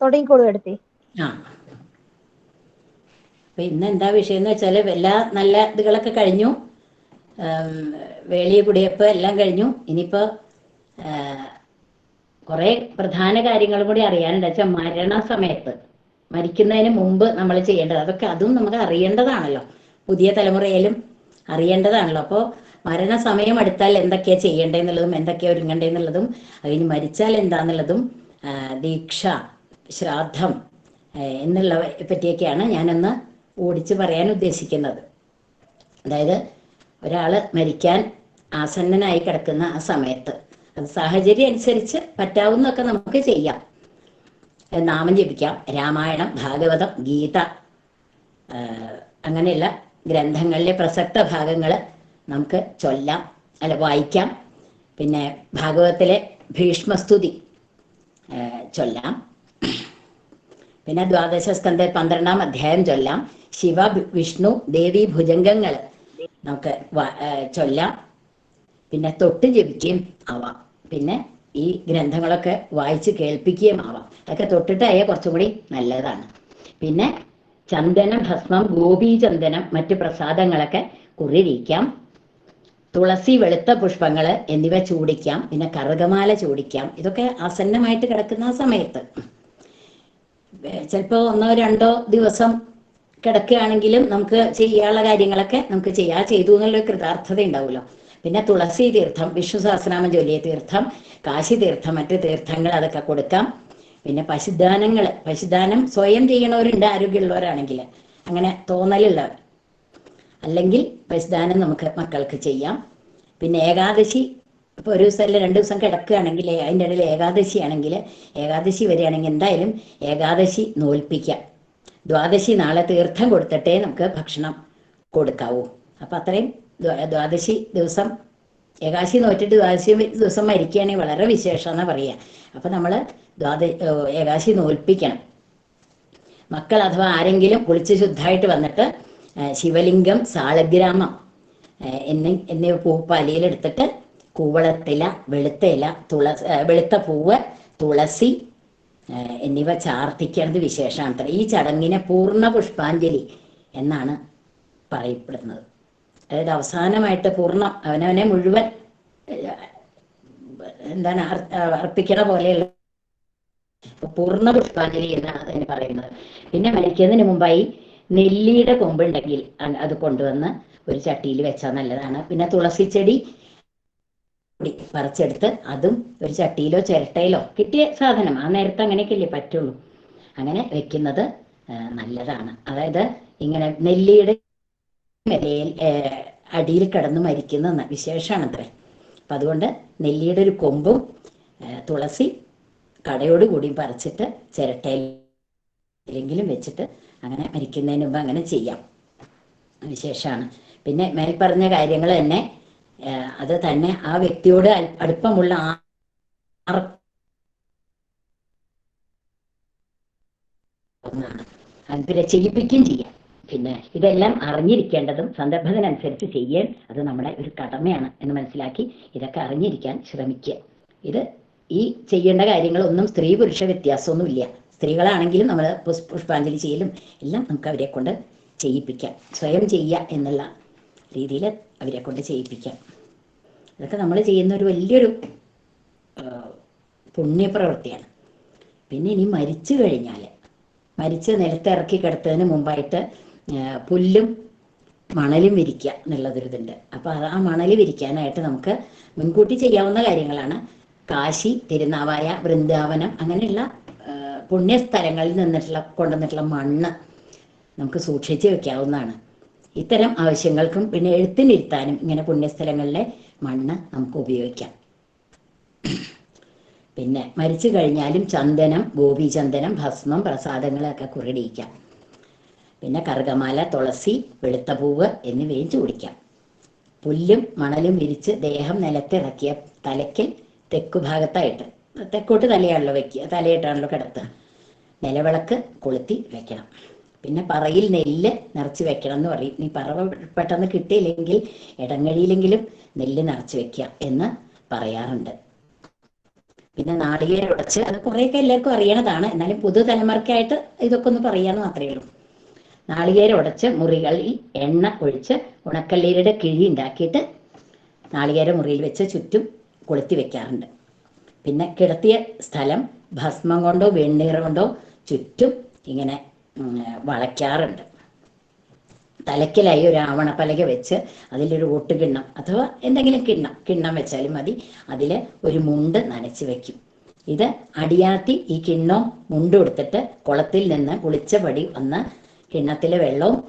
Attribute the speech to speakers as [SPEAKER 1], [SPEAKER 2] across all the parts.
[SPEAKER 1] തുടങ്ങിക്കോളൂ എടുത്തി.
[SPEAKER 2] ആ അപ്പൊ ഇന്ന് എന്താ വിഷയം എന്ന് വെച്ചാല് എല്ലാ നല്ല ഇതുകളൊക്കെ കഴിഞ്ഞു. വേളിയ കുടിയപ്പ് എല്ലാം കഴിഞ്ഞു. ഇനിയിപ്പോ കുറെ പ്രധാന കാര്യങ്ങളും കൂടി അറിയാനുണ്ട്. വെച്ചാൽ മരണസമയത്ത്, മരിക്കുന്നതിന് മുമ്പ് നമ്മൾ ചെയ്യേണ്ടത് അതൊക്കെ, അതും നമുക്ക് അറിയേണ്ടതാണല്ലോ, പുതിയ തലമുറയിലും അറിയേണ്ടതാണല്ലോ. അപ്പോൾ മരണസമയം അടുത്താൽ എന്തൊക്കെയാ ചെയ്യേണ്ടതെന്നുള്ളതും എന്തൊക്കെയാ ഒരുങ്ങേണ്ടതെന്നുള്ളതും, അതിന് മരിച്ചാൽ എന്താന്നുള്ളതും, ദീക്ഷ, ശ്രാദ്ധം എന്നുള്ളവയെ പറ്റിയൊക്കെയാണ് ഞാനൊന്ന് ഓടിച്ച് പറയാൻ ഉദ്ദേശിക്കുന്നത്. അതായത് ഒരാള് മരിക്കാൻ ആസന്നനായി കിടക്കുന്ന ആ സമയത്ത് അത് സാഹചര്യം അനുസരിച്ച് പറ്റാവുന്നതൊക്കെ നമുക്ക് ചെയ്യാം. നാമം ജപിക്കാം, രാമായണം, ഭാഗവതം, ഗീത, അങ്ങനെയുള്ള ഗ്രന്ഥങ്ങളിലെ പ്രസക്ത ഭാഗങ്ങൾ നമുക്ക് ചൊല്ലാം, വായിക്കാം. പിന്നെ ഭാഗവതത്തിലെ ഭീഷ്മസ്തുതി ചൊല്ലാം. പിന്നെ ദ്വാദശ സ്കന്ധ 12-ാം അധ്യായം ചൊല്ലാം. ശിവ, വിഷ്ണു, ദേവി ഭുജംഗങ്ങൾ നമുക്ക് ചൊല്ലാം. പിന്നെ തൊട്ട് ജപിക്കുകയും ആവാം. പിന്നെ ഈ ഗ്രന്ഥങ്ങളൊക്കെ വായിച്ച് കേൾപ്പിക്കുകയും ആവാം. അതൊക്കെ തൊട്ടിട്ടായ കുറച്ചും കൂടി നല്ലതാണ്. പിന്നെ ചന്ദനം, ഭസ്മം, ഗോപീചന്ദനം, മറ്റ് പ്രസാദങ്ങളൊക്കെ കുറിയിക്കാം. തുളസി, വെളുത്ത പുഷ്പങ്ങൾ എന്നിവ ചൂടിക്കാം. പിന്നെ കറുകമാല ചൂടിക്കാം. ഇതൊക്കെ ആസന്നമായിട്ട് കിടക്കുന്ന സമയത്ത്. ചിലപ്പോൾ 1-2 ദിവസം കിടക്കുകയാണെങ്കിലും നമുക്ക് ചെയ്യാനുള്ള കാര്യങ്ങളൊക്കെ നമുക്ക് ചെയ്തു എന്നുള്ളൊരു കൃതാർത്ഥത ഉണ്ടാവുമല്ലോ. പിന്നെ തുളസി തീർത്ഥം, വിഷ്ണു സഹസ്രനാമം ചൊല്ലിയ തീർത്ഥം, കാശി തീർത്ഥം, മറ്റ് തീർത്ഥങ്ങൾ അതൊക്കെ കൊടുക്കാം. പിന്നെ പശുദാനം സ്വയം ചെയ്യണവരുണ്ട്, ആരോഗ്യമുള്ളവരാണെങ്കിൽ, അങ്ങനെ തോന്നലുള്ളവർ, അല്ലെങ്കിൽ പശുദാനം നമുക്ക് മക്കൾക്ക് ചെയ്യാം. പിന്നെ ഏകാദശി, ഇപ്പോൾ ഒരു ദിവസം അല്ല 2 ദിവസം കിടക്കുകയാണെങ്കിൽ, അതിൻ്റെ ഇടയിൽ ഏകാദശി ആണെങ്കിൽ, ഏകാദശി വരികയാണെങ്കിൽ എന്തായാലും ഏകാദശി നോൽപ്പിക്കാം. ദ്വാദശി നാളെ തീർത്ഥം കൊടുത്തിട്ടേ നമുക്ക് ഭക്ഷണം കൊടുക്കാവൂ. അപ്പം അത്രയും ദ്വാദശി ദിവസം, ഏകാദശി നോറ്റിട്ട് ദ്വാദശി ദിവസം മരിക്കുകയാണെങ്കിൽ വളരെ വിശേഷം എന്നാ പറയുക. അപ്പം നമ്മൾ ഏകാദശി നോൽപ്പിക്കണം. മക്കൾ അഥവാ ആരെങ്കിലും കുളിച്ച് ശുദ്ധമായിട്ട് വന്നിട്ട് ശിവലിംഗം, സാളഗ്രാമം എന്നിവ പൂപ്പാലിയിലെടുത്തിട്ട് കൂവളത്തില, വെളുത്ത ഇല, വെളുത്ത പൂവ്, തുളസി എന്നിവ ചാർത്തിക്കുന്നത് വിശേഷാണത്ര. ഈ ചടങ്ങിനെ പൂർണ്ണ പുഷ്പാഞ്ജലി എന്നാണ് പറയപ്പെടുന്നത്. അതായത് അവസാനമായിട്ട് പൂർണ്ണം, അവനവനെ മുഴുവൻ എന്താണ് അർപ്പിക്കണ പോലെയുള്ള പൂർണ്ണ പുഷ്പാഞ്ജലി എന്നാണ് അതിന് പറയുന്നത്. പിന്നെ മരിക്കുന്നതിന് മുമ്പായി നെല്ലിയുടെ കൊമ്പുണ്ടെങ്കിൽ അത് കൊണ്ടുവന്ന് ഒരു ചട്ടിയിൽ വെച്ചാൽ നല്ലതാണ്. പിന്നെ തുളസിച്ചെടി പറിച്ചെടുത്ത് അതും ഒരു ചട്ടിയിലോ ചിരട്ടയിലോ, കിട്ടിയ സാധനം ആ നേരത്തെ അങ്ങനെയൊക്കെയല്ലേ പറ്റുള്ളൂ, അങ്ങനെ വെക്കുന്നത് നല്ലതാണ്. അതായത് ഇങ്ങനെ നെല്ലിയുടെ ഇലയിൽ അടിയിൽ കിടന്ന് മരിക്കുന്ന വിശേഷമാണത്രേ. അപ്പം അതുകൊണ്ട് നെല്ലിയുടെ ഒരു കൊമ്പും തുളസി കടയോടുകൂടിയും പറിച്ചിട്ട് ചിരട്ടയിലെങ്കിലും വെച്ചിട്ട് അങ്ങനെ മരിക്കുന്നതിന് മുമ്പ് അങ്ങനെ ചെയ്യാം, വിശേഷമാണ്. പിന്നെ മേൽപ്പറഞ്ഞ കാര്യങ്ങൾ തന്നെ അത് തന്നെ ആ വ്യക്തിയോട് അടുപ്പമുള്ള പിന്നെ ചെയ്യിപ്പിക്കുകയും ചെയ്യാം. പിന്നെ ഇതെല്ലാം അറിഞ്ഞിരിക്കേണ്ടതും സന്ദർഭത്തിനനുസരിച്ച് ചെയ്യാൻ അത് നമ്മുടെ ഒരു കടമയാണ് എന്ന് മനസ്സിലാക്കി ഇതൊക്കെ അറിഞ്ഞിരിക്കാൻ ശ്രമിക്കുക. ഇത് ഈ ചെയ്യേണ്ട കാര്യങ്ങളൊന്നും സ്ത്രീ പുരുഷ വ്യത്യാസമൊന്നുമില്ല. സ്ത്രീകളാണെങ്കിലും നമ്മൾ പുഷ്പാഞ്ജലി ചെയ്യലും എല്ലാം നമുക്ക് അവരെ കൊണ്ട് ചെയ്യിപ്പിക്കാം. സ്വയം ചെയ്യുക എന്നുള്ള രീതിയിൽ അവരെ കൊണ്ട് ചെയ്യിപ്പിക്കാം. ഇതൊക്കെ നമ്മൾ ചെയ്യുന്ന ഒരു വലിയൊരു പുണ്യപ്രവൃത്തിയാണ്. പിന്നെ ഇനി മരിച്ചു കഴിഞ്ഞാൽ, മരിച്ച് നിലത്തിറക്കി കിടത്തതിന് മുമ്പായിട്ട് പുല്ലും മണലും വിരിക്കുക എന്നുള്ളതൊരിതുണ്ട്. അപ്പോൾ ആ മണൽ വിരിക്കാനായിട്ട് നമുക്ക് മുൻകൂട്ടി ചെയ്യാവുന്ന കാര്യങ്ങളാണ്. കാശി, തിരുനാവായ, വൃന്ദാവനം അങ്ങനെയുള്ള പുണ്യസ്ഥലങ്ങളിൽ കൊണ്ടുവന്നിട്ടുള്ള മണ്ണ് നമുക്ക് സൂക്ഷിച്ച് വെക്കാവുന്നതാണ്. ഇത്തരം ആവശ്യങ്ങൾക്കും പിന്നെ എഴുത്തിനിരുത്താനും ഇങ്ങനെ പുണ്യസ്ഥലങ്ങളിലെ മണ്ണ് നമുക്ക് ഉപയോഗിക്കാം. പിന്നെ മരിച്ചു കഴിഞ്ഞാലും ചന്ദനം, ഗോപീചന്ദനം, ഭസ്മം, പ്രസാദങ്ങളൊക്കെ കുറിയിടിക്കാം. പിന്നെ കറുകമാല, തുളസി, വെളുത്ത പൂവ് എന്നിവയും ചൂടിക്കാം. പുല്ലും മണലും വിരിച്ച് ദേഹം നിലത്തിറക്കിയ തലയ്ക്കൽ തെക്കു ഭാഗത്തായിട്ട്, തെക്കോട്ട് തലയാണല്ലോ തലയിട്ടാണല്ലോ കിടത്തുക, നിലവിളക്ക് കൊളുത്തി വെക്കണം. പിന്നെ പറയിൽ നെല്ല് നിറച്ച് വെക്കണം എന്ന് പറയും. നീ പറ പെട്ടെന്ന് കിട്ടിയില്ലെങ്കിൽ ഇടങ്ങഴിയിലെങ്കിലും നെല്ല് നിറച്ച് വെക്കുക എന്ന് പറയാറുണ്ട്. പിന്നെ നാളികേരം ഉടച്ച്, അത് കുറേയൊക്കെ എല്ലാവർക്കും അറിയണതാണ്, എന്നാലും പുതുതലമുറയ്ക്കായിട്ട് ഇതൊക്കെ ഒന്ന് പറയാന്ന് മാത്രമേ ഉള്ളൂ. നാളികേരം ഉടച്ച് മുറികളിൽ എണ്ണ ഒഴിച്ച് ഉണക്കല്ലീരുടെ കിഴി ഉണ്ടാക്കിയിട്ട് നാളികേര മുറിയിൽ വെച്ച് ചുറ്റും കൊളുത്തി വെക്കാറുണ്ട്. പിന്നെ കിടത്തിയ സ്ഥലം ഭസ്മം കൊണ്ടോ വെണ്ണീർ കൊണ്ടോ ചുറ്റും ഇങ്ങനെ വളയ്ക്കാറുണ്ട്. തലയ്ക്കലായി ഒരു ആവണപ്പലക വെച്ച് അതിലൊരു ഒട്ടുകിണ്ണം അഥവാ എന്തെങ്കിലും കിണ്ണം വെച്ചാലും മതി, അതിൽ ഒരു മുണ്ട് നനച്ച് വെക്കും. ഇത് അടിയാത്തി ഈ കിണ്ണം മുണ്ട് കൊടുത്തിട്ട് കുളത്തിൽ നിന്ന് കുളിച്ചപടി വന്ന് കിണ്ണത്തിലെ വെള്ളവും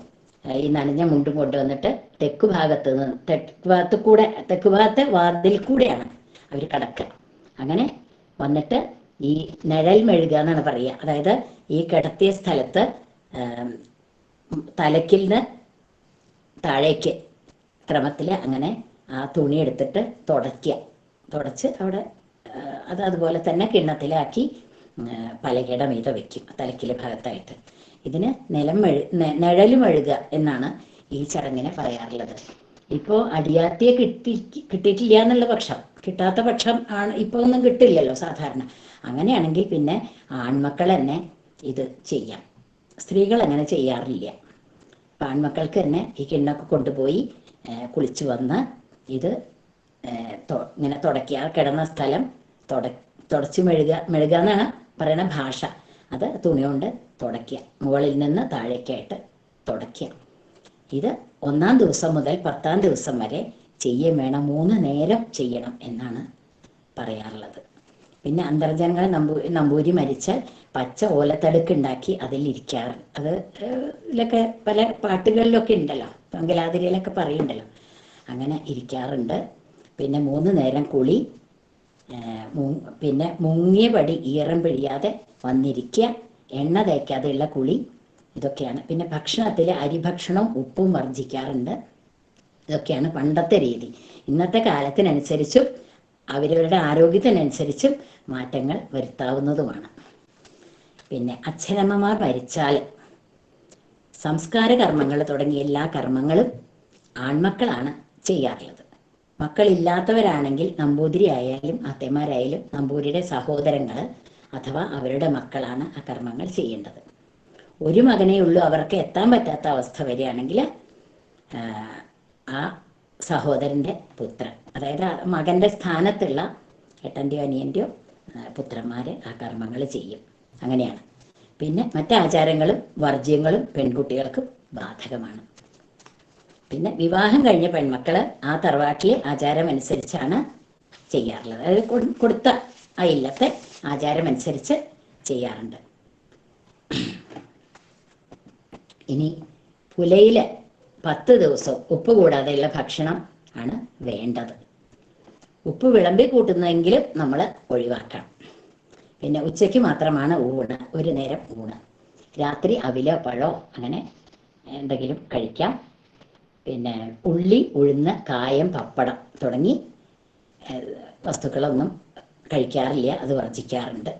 [SPEAKER 2] ഈ നനഞ്ഞ മുണ്ടും കൊണ്ടുവന്നിട്ട് തെക്ക് ഭാഗത്തെ വാതിൽ കൂടെയാണ് അവർ കടക്കുക. അങ്ങനെ വന്നിട്ട് ഈ നിഴൽ മെഴുകുക എന്നാണ് പറയുക. അതായത് ഈ കിടത്തിയ സ്ഥലത്ത് തലയ്ക്കിൽ താഴേക്ക് ക്രമത്തിൽ അങ്ങനെ ആ തുണി എടുത്തിട്ട് തുടച്ച് അവിടെ അതുപോലെ തന്നെ കിണ്ണത്തിലാക്കി പലകയുടെ മീത വെക്കും തലക്കിലെ ഭാഗത്തായിട്ട്. ഇതിന് നിഴൽ മെഴുകുക എന്നാണ് ഈ ചടങ്ങിനെ പറയാറുള്ളത്. ഇപ്പോൾ അടിയാത്തിയെ കിട്ടിയിട്ടില്ല എന്നുള്ള പക്ഷം, കിട്ടാത്ത പക്ഷം ആണ്, ഇപ്പോൾ ഒന്നും കിട്ടില്ലല്ലോ സാധാരണ. അങ്ങനെയാണെങ്കിൽ പിന്നെ ആൺമക്കൾ തന്നെ ഇത് ചെയ്യാം, സ്ത്രീകൾ അങ്ങനെ ചെയ്യാറില്ല. അപ്പം ആൺമക്കൾക്ക് തന്നെ ഈ കിണ്ണൊക്കെ കൊണ്ടുപോയി കുളിച്ചു വന്ന് ഇത് ഇങ്ങനെ തുടയ്ക്കുക. കിടന്ന സ്ഥലം തുടച്ച് മെഴുകുക എന്നാണ് പറയുന്ന ഭാഷ. അത് തുണി കൊണ്ട് തുടയ്ക്കുക, മുകളിൽ നിന്ന് താഴേക്കായിട്ട് തുടയ്ക്കുക. ഇത് 1-ാം ദിവസം മുതൽ 10-ാം ദിവസം വരെ ചെയ്യും വേണം, 3 നേരം ചെയ്യണം എന്നാണ് പറയാറുള്ളത്. പിന്നെ അന്തർജനങ്ങൾ നമ്പൂരി മരിച്ചാൽ പച്ച ഓലത്തടുക്ക് ഉണ്ടാക്കി അതിലിരിക്കാറ്. അത് ഇതിലൊക്കെ പല പാട്ടുകളിലൊക്കെ ഉണ്ടല്ലോ, മംഗലാതിരിയിലൊക്കെ പറയുന്നുണ്ടല്ലോ, അങ്ങനെ ഇരിക്കാറുണ്ട്. പിന്നെ 3 നേരം കുളി, പിന്നെ മുങ്ങിയ പടി ഈറം പിഴിയാതെ വന്നിരിക്കുക, എണ്ണ തേക്കാതെയുള്ള കുളി, ഇതൊക്കെയാണ്. പിന്നെ ഭക്ഷണത്തിൽ അരിഭക്ഷണവും ഉപ്പും വർജിക്കാറുണ്ട്. ഇതൊക്കെയാണ് പണ്ടത്തെ രീതി. ഇന്നത്തെ കാലത്തിനനുസരിച്ചും അവരവരുടെ ആരോഗ്യത്തിനനുസരിച്ചും മാറ്റങ്ങൾ വരുത്താവുന്നതുമാണ്. പിന്നെ അച്ഛനമ്മമാർ മരിച്ചാൽ സംസ്കാര കർമ്മങ്ങൾ തുടങ്ങിയ എല്ലാ കർമ്മങ്ങളും ആൺമക്കളാണ് ചെയ്യാറുള്ളത്. മക്കളില്ലാത്തവരാണെങ്കിൽ നമ്പൂതിരി ആയാലും അത്തേമാരായാലും നമ്പൂതിരിയുടെ സഹോദരങ്ങൾ അഥവാ അവരുടെ മക്കളാണ് ആ കർമ്മങ്ങൾ ചെയ്യേണ്ടത്. ഒരു മകനേ ഉള്ളൂ, അവർക്ക് എത്താൻ പറ്റാത്ത അവസ്ഥ വരികയാണെങ്കിൽ ആ സഹോദരൻ്റെ പുത്രൻ, അതായത് മകൻ്റെ സ്ഥാനത്തുള്ള ഏട്ടൻ്റെയോ അനിയൻ്റെയോ പുത്രന്മാർ ആ കർമ്മങ്ങൾ ചെയ്യും. അങ്ങനെയാണ്. പിന്നെ മറ്റാചാരങ്ങളും വർജ്യങ്ങളും പെൺകുട്ടികൾക്കും ബാധകമാണ്. പിന്നെ വിവാഹം കഴിഞ്ഞ പെൺമക്കൾ ആ തറവാട്ടിലെ ആചാരമനുസരിച്ചാണ് ചെയ്യാറുള്ളത്. അതായത് കൊടുത്ത ആ ഇല്ലത്തെ ആചാരമനുസരിച്ച് ചെയ്യാറുണ്ട്. ഇനി പുലയിൽ 10 ദിവസവും ഉപ്പ് കൂടാതെയുള്ള ഭക്ഷണം ആണ് വേണ്ടത്. ഉപ്പ് വിളമ്പി കൂട്ടുന്നതെങ്കിലും നമ്മൾ ഒഴിവാക്കണം. പിന്നെ ഉച്ചയ്ക്ക് മാത്രമാണ് ഊണ്, ഒരു നേരം ഊണ്. രാത്രി അവിലോ പഴോ അങ്ങനെ എന്തെങ്കിലും കഴിക്കാം. പിന്നെ ഉള്ളി, ഉഴുന്ന്, കായം, പപ്പടം തുടങ്ങി വസ്തുക്കളൊന്നും കഴിക്കാറില്ല, അത് വർജിക്കാറുണ്ട്.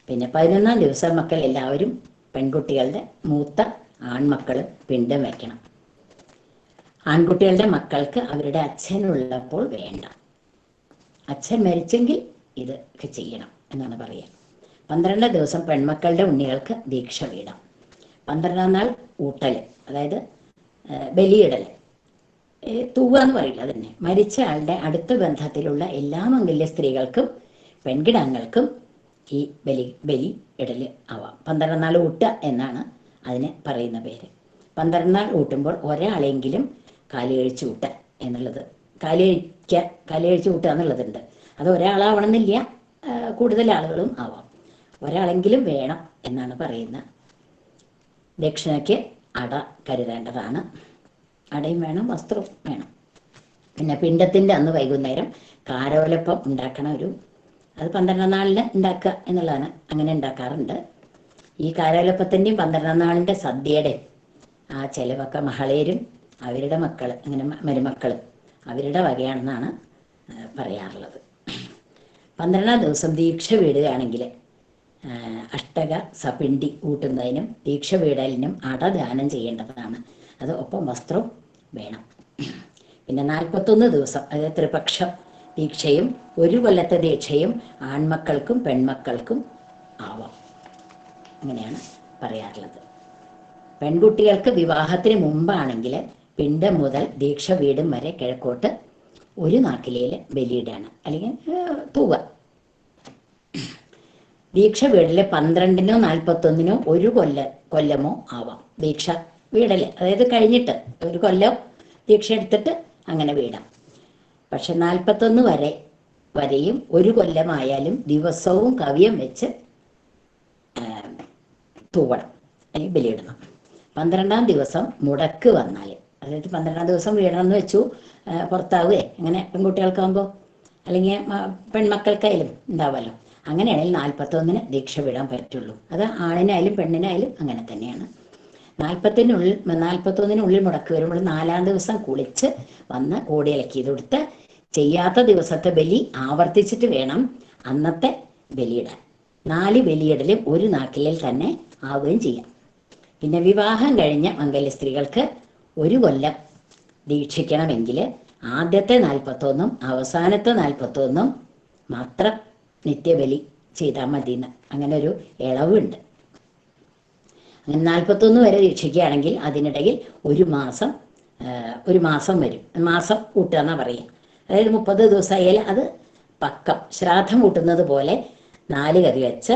[SPEAKER 2] പിന്നെ 11-ാം ദിവസം മക്കൾ എല്ലാവരും പെൺകുട്ടികളുടെ മൂത്ത ആൺമക്കൾ പിണ്ടം വയ്ക്കണം. ആൺകുട്ടികളുടെ മക്കൾക്ക് അവരുടെ അച്ഛനുള്ളപ്പോൾ വേണ്ട, അച്ഛൻ മരിച്ചെങ്കിൽ ഇത് ഒക്കെ ചെയ്യണം എന്നാണ് പറയുക. 12 ദിവസം പെൺമക്കളുടെ ഉണ്ണികൾക്ക് ദീക്ഷ വീടാം. 12-ാം നാൾ ഊട്ടൽ, അതായത് ബലിയിടൽ, തൂവ എന്ന് പറയില്ല, അതന്നെ. മരിച്ച ആളുടെ അടുത്ത ബന്ധത്തിലുള്ള എല്ലാ മംഗല്യ സ്ത്രീകൾക്കും പെൺകിടാങ്ങൾക്കും ഈ ബലി ഇടൽ ആവാം. 12-ാം നാൾ ഊട്ടുക എന്നാണ് അതിന് പറയുന്ന പേര്. 12-ാം നാൾ ഊട്ടുമ്പോൾ ഒരാളെങ്കിലും കാലുകഴിച്ച് ഊട്ടുക എന്നുള്ളത്, കാലുകഴിച്ച് ഊട്ടുക എന്നുള്ളതുണ്ട്. അത് ഒരാളാവണമെന്നില്ല, കൂടുതൽ ആളുകളും ആവാം. ഒരാളെങ്കിലും വേണം എന്നാണ് പറയുന്നത്. ദക്ഷിണയ്ക്ക് അട കരുതേണ്ടതാണ്. അടയും വേണം, വസ്ത്രവും വേണം. പിന്നെ പിണ്ടത്തിൻ്റെ അന്ന് വൈകുന്നേരം കാരോലപ്പം ഉണ്ടാക്കണ അത് 12-ാം നാളിന് ഉണ്ടാക്കുക എന്നുള്ളതാണ്. അങ്ങനെ ഉണ്ടാക്കാറുണ്ട്. ഈ കാരോലപ്പത്തിൻ്റെയും 12-ാം നാളിൻ്റെ സദ്യയുടെയും ആ ചെലവൊക്കെ മഹളേരും അവരുടെ മക്കൾ, അങ്ങനെ മരുമക്കളും അവരുടെ വകയാണെന്നാണ് പറയാറുള്ളത്. 12-ാം ദിവസം ദീക്ഷ വീടുകയാണെങ്കിൽ അഷ്ടക സപിണ്ടി ഊട്ടുന്നതിനും ദീക്ഷ വീടലിനും അട ദാനം ചെയ്യേണ്ടതാണ്. അത് ഒപ്പം വസ്ത്രവും വേണം. പിന്നെ 41 ദിവസം, അതായത് ത്രിപക്ഷം ദീക്ഷയും 1 കൊല്ലത്തെ ദീക്ഷയും ആൺമക്കൾക്കും പെൺമക്കൾക്കും ആവാം. അങ്ങനെയാണ് പറയാറുള്ളത്. പെൺകുട്ടികൾക്ക് വിവാഹത്തിന് മുമ്പാണെങ്കിൽ പിണ്ടം മുതൽ ദീക്ഷ വീടും വരെ കിഴക്കോട്ട് 1 നാക്കിലയിൽ ബലിയിടാണ്, അല്ലെങ്കിൽ തൂവ. ദീക്ഷ വീടില് 12നോ 41നോ 1 കൊല്ലമോ ആവാം ദീക്ഷ വീടല്. അതായത് കഴിഞ്ഞിട്ട് 1 കൊല്ലം ദീക്ഷ എടുത്തിട്ട് അങ്ങനെ വീടാം. പക്ഷെ 41 വരെയും 1 കൊല്ലമായാലും ദിവസവും കവ്യം വെച്ച് തൂവണം, അല്ലെങ്കിൽ ബലിയിടണം. 12ാം ദിവസം മുടക്ക് വന്നാൽ, അതായത് 12ാം ദിവസം വീടണമെന്ന് വെച്ചു, പുറത്താവേ അങ്ങനെ പെൺകുട്ടികൾക്കാകുമ്പോൾ, അല്ലെങ്കിൽ പെൺമക്കൾക്കായാലും ഉണ്ടാവുമല്ലോ. അങ്ങനെയാണെങ്കിൽ 41ന് ദീക്ഷ വിടാൻ പറ്റുള്ളൂ. അത് ആണിനായാലും പെണ്ണിനായാലും അങ്ങനെ തന്നെയാണ്. 41-നുള്ളിൽ മുടക്ക് വരുമ്പോൾ 4ാം ദിവസം കുളിച്ച് വന്ന് ഓടിയിളക്കി കൊടുത്ത് ചെയ്യാത്ത ദിവസത്തെ ബലി ആവർത്തിച്ചിട്ട് വേണം അന്നത്തെ ബലിയിടാൻ. 4 ബലിയിടലും 1 നാക്കിലിൽ തന്നെ ആവുകയും ചെയ്യാം. പിന്നെ വിവാഹം കഴിഞ്ഞ മംഗല്യ സ്ത്രീകൾക്ക് 1 കൊല്ലം ദീക്ഷിക്കണമെങ്കിൽ ആദ്യത്തെ 41ഉം അവസാനത്തെ 41ഉം മാത്രം നിത്യബലി ചെയ്താൽ മതിയെന്ന് അങ്ങനെ ഒരു ഇളവുണ്ട്. അങ്ങനെ 41 വരെ ദീക്ഷിക്കുകയാണെങ്കിൽ അതിനിടയിൽ 1 മാസം വരും. മാസം കൂട്ടുക എന്നാ പറയുക. അതായത് 30 ദിവസമായാൽ അത് പക്കം ശ്രാദ്ധം കൂട്ടുന്നത് പോലെ 4 കറി വെച്ച്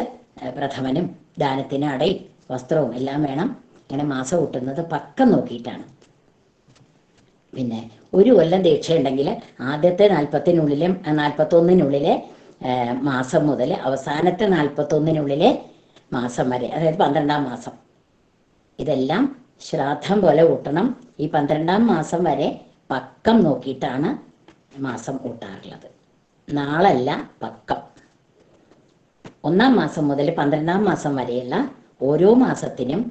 [SPEAKER 2] പ്രഥമനും ദാനത്തിന് അടയും വസ്ത്രവും എല്ലാം വേണം. അങ്ങനെ മാസം കൂട്ടുന്നത് പക്കം നോക്കിയിട്ടാണ്. പിന്നെ 1 കൊല്ലം ദീക്ഷ ഉണ്ടെങ്കിൽ ആദ്യത്തെ 41-നുള്ളിലെ മാസം മുതൽ അവസാനത്തെ 41-നുള്ളിലെ മാസം വരെ, അതായത് 12ാം മാസം, ഇതെല്ലാം ശ്രാദ്ധം പോലെ കൂട്ടണം. ഈ 12ാം മാസം വരെ പക്കം നോക്കിയിട്ടാണ് മാസം കൂട്ടാറുള്ളത്. നാളല്ല, പക്കം. 1ാം മാസം മുതൽ 12ാം മാസം വരെയുള്ള ഓരോ മാസത്തിനും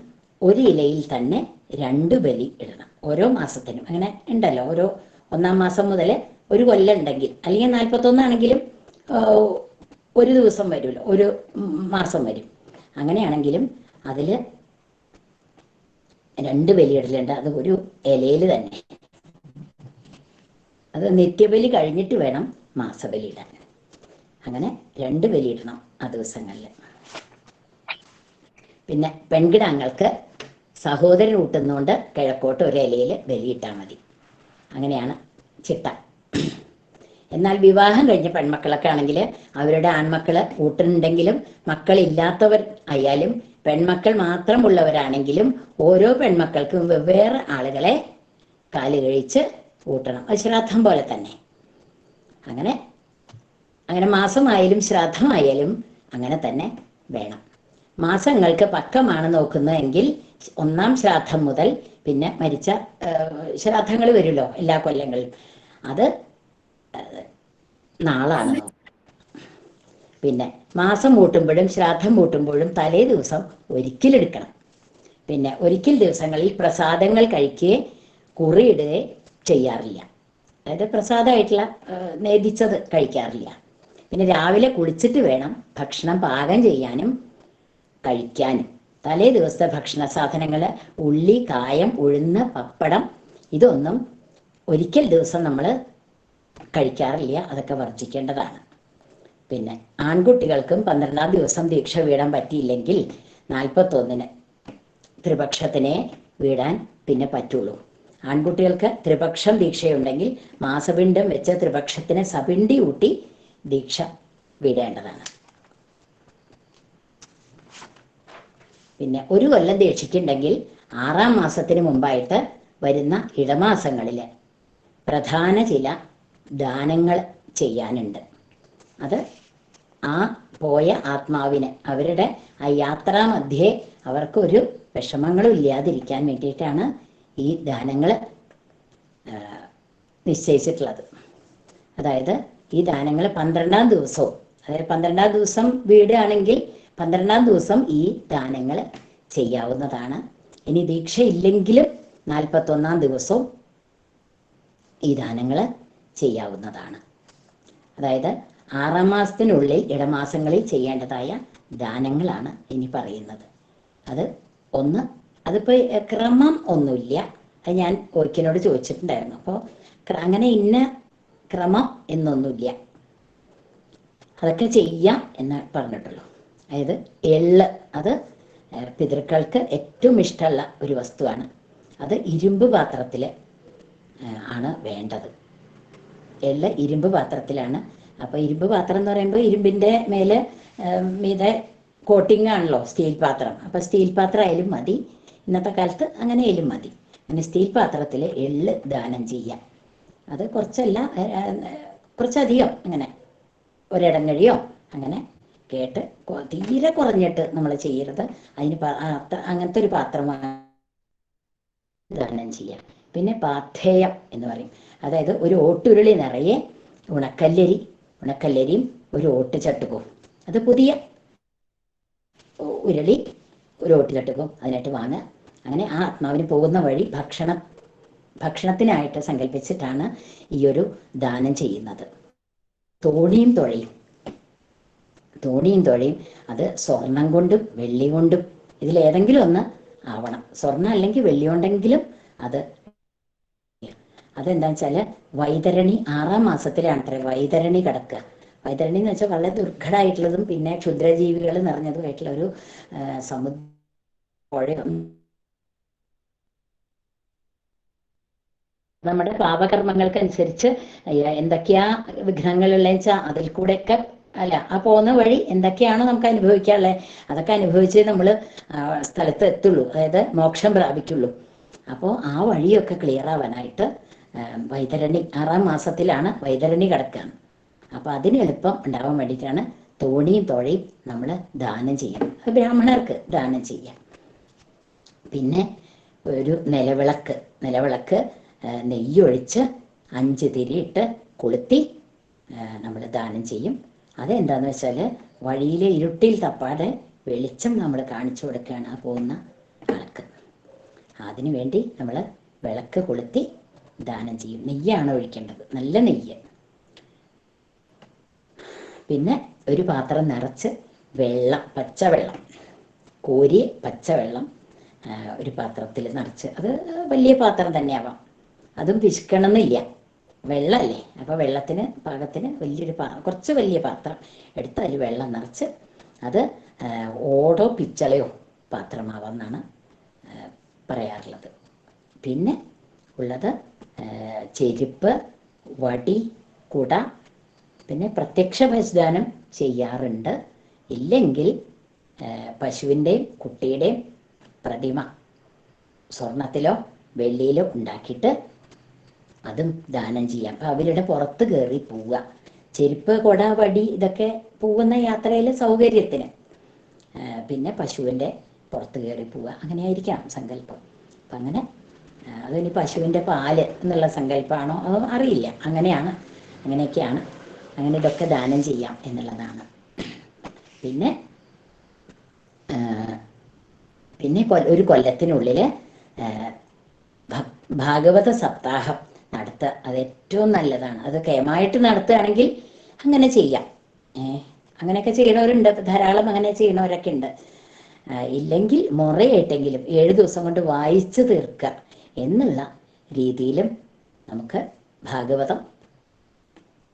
[SPEAKER 2] 1 ഇലയിൽ തന്നെ 2 ബലി ഇടണം. ഓരോ മാസത്തിനും അങ്ങനെ ഉണ്ടല്ലോ. 1ാം മാസം മുതൽ 1 കൊല്ലം ഉണ്ടെങ്കിൽ, അല്ലെങ്കിൽ 41 ആണെങ്കിലും 1 ദിവസം വരുമല്ലോ, 1 മാസം വരും. അങ്ങനെയാണെങ്കിലും അതിൽ 2 ബലിയിടലുണ്ട്. അത് 1 ഇലയിൽ തന്നെ. അത് നിത്യബലി കഴിഞ്ഞിട്ട് വേണം മാസബലി ഇടാൻ. അങ്ങനെ 2 ബലിയിടണം ആ ദിവസങ്ങളിൽ. പിന്നെ പെൺകിടാങ്ങൾക്ക് സഹോദരൻ ഊട്ടുന്നതുകൊണ്ട് കിഴക്കോട്ട് 1 ഇലയിൽ ബലിയിട്ടാൽ മതി. അങ്ങനെയാണ് ചിട്ട. എന്നാൽ വിവാഹം കഴിഞ്ഞ പെൺമക്കളൊക്കെ ആണെങ്കിൽ അവരുടെ ആൺമക്കൾ ഊട്ടുന്നുണ്ടെങ്കിലും മക്കളില്ലാത്തവർ ആയാലും പെൺമക്കൾ മാത്രമുള്ളവരാണെങ്കിലും ഓരോ പെൺമക്കൾക്കും വെവ്വേറെ ആളുകളെ കാല് കഴിച്ച് ഊട്ടണം. അത് ശ്രാദ്ധം പോലെ തന്നെ. അങ്ങനെ മാസമായാലും ശ്രാദ്ധമായാലും അങ്ങനെ തന്നെ വേണം. മാസങ്ങൾക്ക് പക്കമാണ് നോക്കുന്നതെങ്കിൽ 1ാം ശ്രാദ്ധം മുതൽ, പിന്നെ മരിച്ച ശ്രാദ്ധങ്ങൾ വരുമല്ലോ എല്ലാ കൊല്ലങ്ങളിലും, അത് നാളാണ്. പിന്നെ മാസം കൂട്ടുമ്പോഴും ശ്രാദ്ധം കൂട്ടുമ്പോഴും തലേ ദിവസം ഒരിക്കലെടുക്കണം. പിന്നെ ഒരിക്കൽ ദിവസങ്ങളിൽ പ്രസാദങ്ങൾ കഴിക്കുകയും കുറിയിടുകയും ചെയ്യാറില്ല. അതായത് പ്രസാദമായിട്ടുള്ള നേദിച്ചത് കഴിക്കാറില്ല. പിന്നെ രാവിലെ കുളിച്ചിട്ട് വേണം ഭക്ഷണം പാകം ചെയ്യാനും കഴിക്കാനും. തലേ ദിവസത്തെ ഭക്ഷണ സാധനങ്ങൾ ഉള്ളി, കായം, ഉഴുന്ന്, പപ്പടം ഇതൊന്നും ഒരിക്കൽ ദിവസം നമ്മൾ കഴിക്കാറില്ല. അതൊക്കെ വർജിക്കേണ്ടതാണ്. പിന്നെ ആൺകുട്ടികൾക്കും 12ാം ദിവസം ദീക്ഷ വീടാൻ പറ്റിയില്ലെങ്കിൽ 41-ന് ത്രിപക്ഷത്തിനെ വീടാൻ പിന്നെ പറ്റുള്ളൂ. ആൺകുട്ടികൾക്ക് ത്രിപക്ഷം ദീക്ഷയുണ്ടെങ്കിൽ മാസപിണ്ഡം വെച്ച് ത്രിപക്ഷത്തിന് സപിണ്ഡി ഊട്ടി ദീക്ഷ വീടേണ്ടതാണ്. പിന്നെ 1 കൊല്ലം ദീക്ഷിക്കുന്നുണ്ടെങ്കിൽ 6ാം മാസത്തിന് മുമ്പായിട്ട് വരുന്ന ഇടമാസങ്ങളിൽ പ്രധാന ചില ദാനങ്ങൾ ചെയ്യാനുണ്ട്. അത് ആ പോയ ആത്മാവിന് അവരുടെ ആ യാത്രാമധ്യേ അവർക്കൊരു വിഷമങ്ങളും ഇല്ലാതിരിക്കാൻ വേണ്ടിയിട്ടാണ് ഈ ദാനങ്ങൾ നിശ്ചയിച്ചിട്ടുള്ളത്. അതായത് ഈ ദാനങ്ങൾ 12ാം ദിവസവും, അതായത് 12ാം ദിവസം വീടാണെങ്കിൽ 12ാം ദിവസം ഈ ദാനങ്ങൾ ചെയ്യാവുന്നതാണ്. ഇനി ദീക്ഷ ഇല്ലെങ്കിലും 41ാം ദിവസവും ഈ ദാനങ്ങൾ ചെയ്യാവുന്നതാണ്. അതായത് 6ാം മാസത്തിനുള്ളിൽ ഇടമാസങ്ങളിൽ ചെയ്യേണ്ടതായ ദാനങ്ങളാണ് ഇനി പറയുന്നത്. അതിപ്പോൾ ക്രമം ഒന്നുമില്ല. അത് ഞാൻ ഒരിക്കലോട് ചോദിച്ചിട്ടുണ്ടായിരുന്നു. അപ്പോൾ അങ്ങനെ ഇന്ന ക്രമം എന്നൊന്നുമില്ല, അതൊക്കെ ചെയ്യാം എന്ന് പറഞ്ഞിട്ടുള്ളൂ. അതായത് എള്ള് അത് പിതൃക്കൾക്ക് ഏറ്റവും ഇഷ്ടമുള്ള ഒരു വസ്തുവാണ്. അത് ഇരുമ്പ് പാത്രത്തിൽ ആണ് വേണ്ടത്. എള്ള് ഇരുമ്പ് പാത്രത്തിലാണ്. അപ്പോൾ ഇരുമ്പ് പാത്രം എന്ന് പറയുമ്പോൾ ഇരുമ്പിൻ്റെ മേലെ മീതെ കോട്ടിംഗ് ആണല്ലോ സ്റ്റീൽ പാത്രം. അപ്പോൾ സ്റ്റീൽ പാത്രം ആയാലും മതി, ഇന്നത്തെ കാലത്ത് അങ്ങനെ ആയാലും മതി. അങ്ങനെ സ്റ്റീൽ പാത്രത്തിൽ എള്ള് ദാനം ചെയ്യാം. അത് കുറച്ചല്ല, കുറച്ചധികം, അങ്ങനെ ഒരിടങ്ങഴിയോ അങ്ങനെ കേട്ട് തീരെ കുറഞ്ഞിട്ട് നമ്മൾ ചെയ്യരുത്. അതിന് അങ്ങനത്തെ ഒരു പാത്രമാണ് ദാനം ചെയ്യാം. പിന്നെ പാഥേയം എന്ന് പറയും. അതായത് ഒരു ഓട്ടുരുളി നിറയെ ഉണക്കല്ലരിയും ഒരു ഓട്ട് ചട്ടുകവും. അത് പുതിയ ഉരുളി ഒരു ഓട്ട് ചട്ടുകവും അതിനായിട്ട് വാങ്ങുക. അങ്ങനെ ആ ആത്മാവിന് പോകുന്ന വഴി ഭക്ഷണത്തിനായിട്ട് സങ്കല്പിച്ചിട്ടാണ് ഈ ഒരു ദാനം ചെയ്യുന്നത്. തോണിയും തുഴയും അത് സ്വർണം കൊണ്ടും വെള്ളി കൊണ്ടും ഇതിലേതെങ്കിലും ഒന്ന് ആവണം. സ്വർണം അല്ലെങ്കിൽ വെള്ളി കൊണ്ടെങ്കിലും അതെന്താ വെച്ചാൽ വൈതരണി 6-ാം മാസത്തിലാണ് അത്ര വൈതരണി കിടക്കുക. വൈതരണി എന്ന് വെച്ചാൽ വളരെ ദുർഘടമായിട്ടുള്ളതും പിന്നെ ക്ഷുദ്രജീവികൾ നിറഞ്ഞതുമായിട്ടുള്ള ഒരു സമുദ്രം. നമ്മുടെ പാപകർമ്മങ്ങൾക്കനുസരിച്ച് എന്തൊക്കെയാ വിഘ്നങ്ങളുള്ള വെച്ചാൽ അതിൽ കൂടെയൊക്കെ അല്ല, ആ പോകുന്ന വഴി എന്തൊക്കെയാണോ നമുക്ക് അനുഭവിക്കാനുള്ളത് അതൊക്കെ അനുഭവിച്ച് നമ്മൾ സ്ഥലത്ത് എത്തുള്ളൂ, അതായത് മോക്ഷം പ്രാപിക്കുള്ളൂ. അപ്പോൾ ആ വഴിയൊക്കെ ക്ലിയർ ആവാനായിട്ട് വൈതരണി 6-ാം മാസത്തിലാണ് വൈതരണി കിടക്കുക. അപ്പോൾ അതിന് എളുപ്പം ഉണ്ടാവാൻ വേണ്ടിയിട്ടാണ് തോണിയും തുഴയും നമ്മൾ ദാനം ചെയ്യണം. അത് ബ്രാഹ്മണർക്ക് ദാനം ചെയ്യാം. പിന്നെ ഒരു നിലവിളക്ക് നെയ്യൊഴിച്ച് 5 തിരിയിട്ട് കൊളുത്തി നമ്മൾ ദാനം ചെയ്യും. അതെന്താന്ന് വെച്ചാൽ വഴിയിലെ ഇരുട്ടിൽ തപ്പാതെ വെളിച്ചം നമ്മൾ കാണിച്ചു കൊടുക്കുകയാണ് ആ പോകുന്ന ആൾക്ക്. അതിനു വേണ്ടി നമ്മൾ വിളക്ക് കൊളുത്തി ദാനം ചെയ്യും. നെയ്യാണ് ഒഴിക്കേണ്ടത്, നല്ല നെയ്യ്. പിന്നെ ഒരു പാത്രം നിറച്ച് പച്ചവെള്ളം കോരി പച്ചവെള്ളം ഒരു പാത്രത്തിൽ നിറച്ച്, അത് വലിയ പാത്രം തന്നെയാവാം, അതും പിശുക്കണമെന്നില്ല, വെള്ളമല്ലേ. അപ്പോൾ വെള്ളത്തിന് പാകത്തിന് കുറച്ച് വലിയ പാത്രം എടുത്ത് അതിൽ വെള്ളം നിറച്ച്, അത് ഓടോ പിച്ചളയോ പാത്രമാവാമെന്നാണ് പറയാറുള്ളത്. പിന്നെ ഉള്ളത് ചെരുപ്പ്, വടി, കുട. പിന്നെ പ്രത്യക്ഷ ഭസ്ദാനം ചെയ്യാറുണ്ട്. ഇല്ലെങ്കിൽ പശുവിൻ്റെയും കുട്ടിയുടെയും പ്രതിമ സ്വർണത്തിലോ വെള്ളിയിലോ ഉണ്ടാക്കിയിട്ട് അതും ദാനം ചെയ്യാം. അപ്പം അവരുടെ പുറത്ത് കയറി പോവുക. ചെരുപ്പ്, കൊട, വടി ഇതൊക്കെ പോകുന്ന യാത്രയിൽ സൗകര്യത്തിന്. പിന്നെ പശുവിൻ്റെ പുറത്ത് കയറി പോവുക, അങ്ങനെ ആയിരിക്കാം സങ്കല്പം. അപ്പം അങ്ങനെ അതിനി പശുവിൻ്റെ പാല് എന്നുള്ള സങ്കല്പമാണോ അതോ അറിയില്ല, അങ്ങനെയൊക്കെയാണ്. അങ്ങനെ ഇതൊക്കെ ദാനം ചെയ്യാം എന്നുള്ളതാണ്. പിന്നെ ഒരു കൊല്ലത്തിനുള്ളിൽ ഭാഗവത സപ്താഹം നടത്തുക. അത് ഏറ്റവും നല്ലതാണ്. അത് കേമായിട്ട് നടത്തുകയാണെങ്കിൽ അങ്ങനെ ചെയ്യാം. അങ്ങനെയൊക്കെ ചെയ്യണവരുണ്ട്, ധാരാളം അങ്ങനെ ചെയ്യണവരൊക്കെ ഉണ്ട്. ഇല്ലെങ്കിൽ മുറയായിട്ടെങ്കിലും 7 ദിവസം കൊണ്ട് വായിച്ചു തീർക്കുക എന്നുള്ള രീതിയിലും നമുക്ക് ഭാഗവതം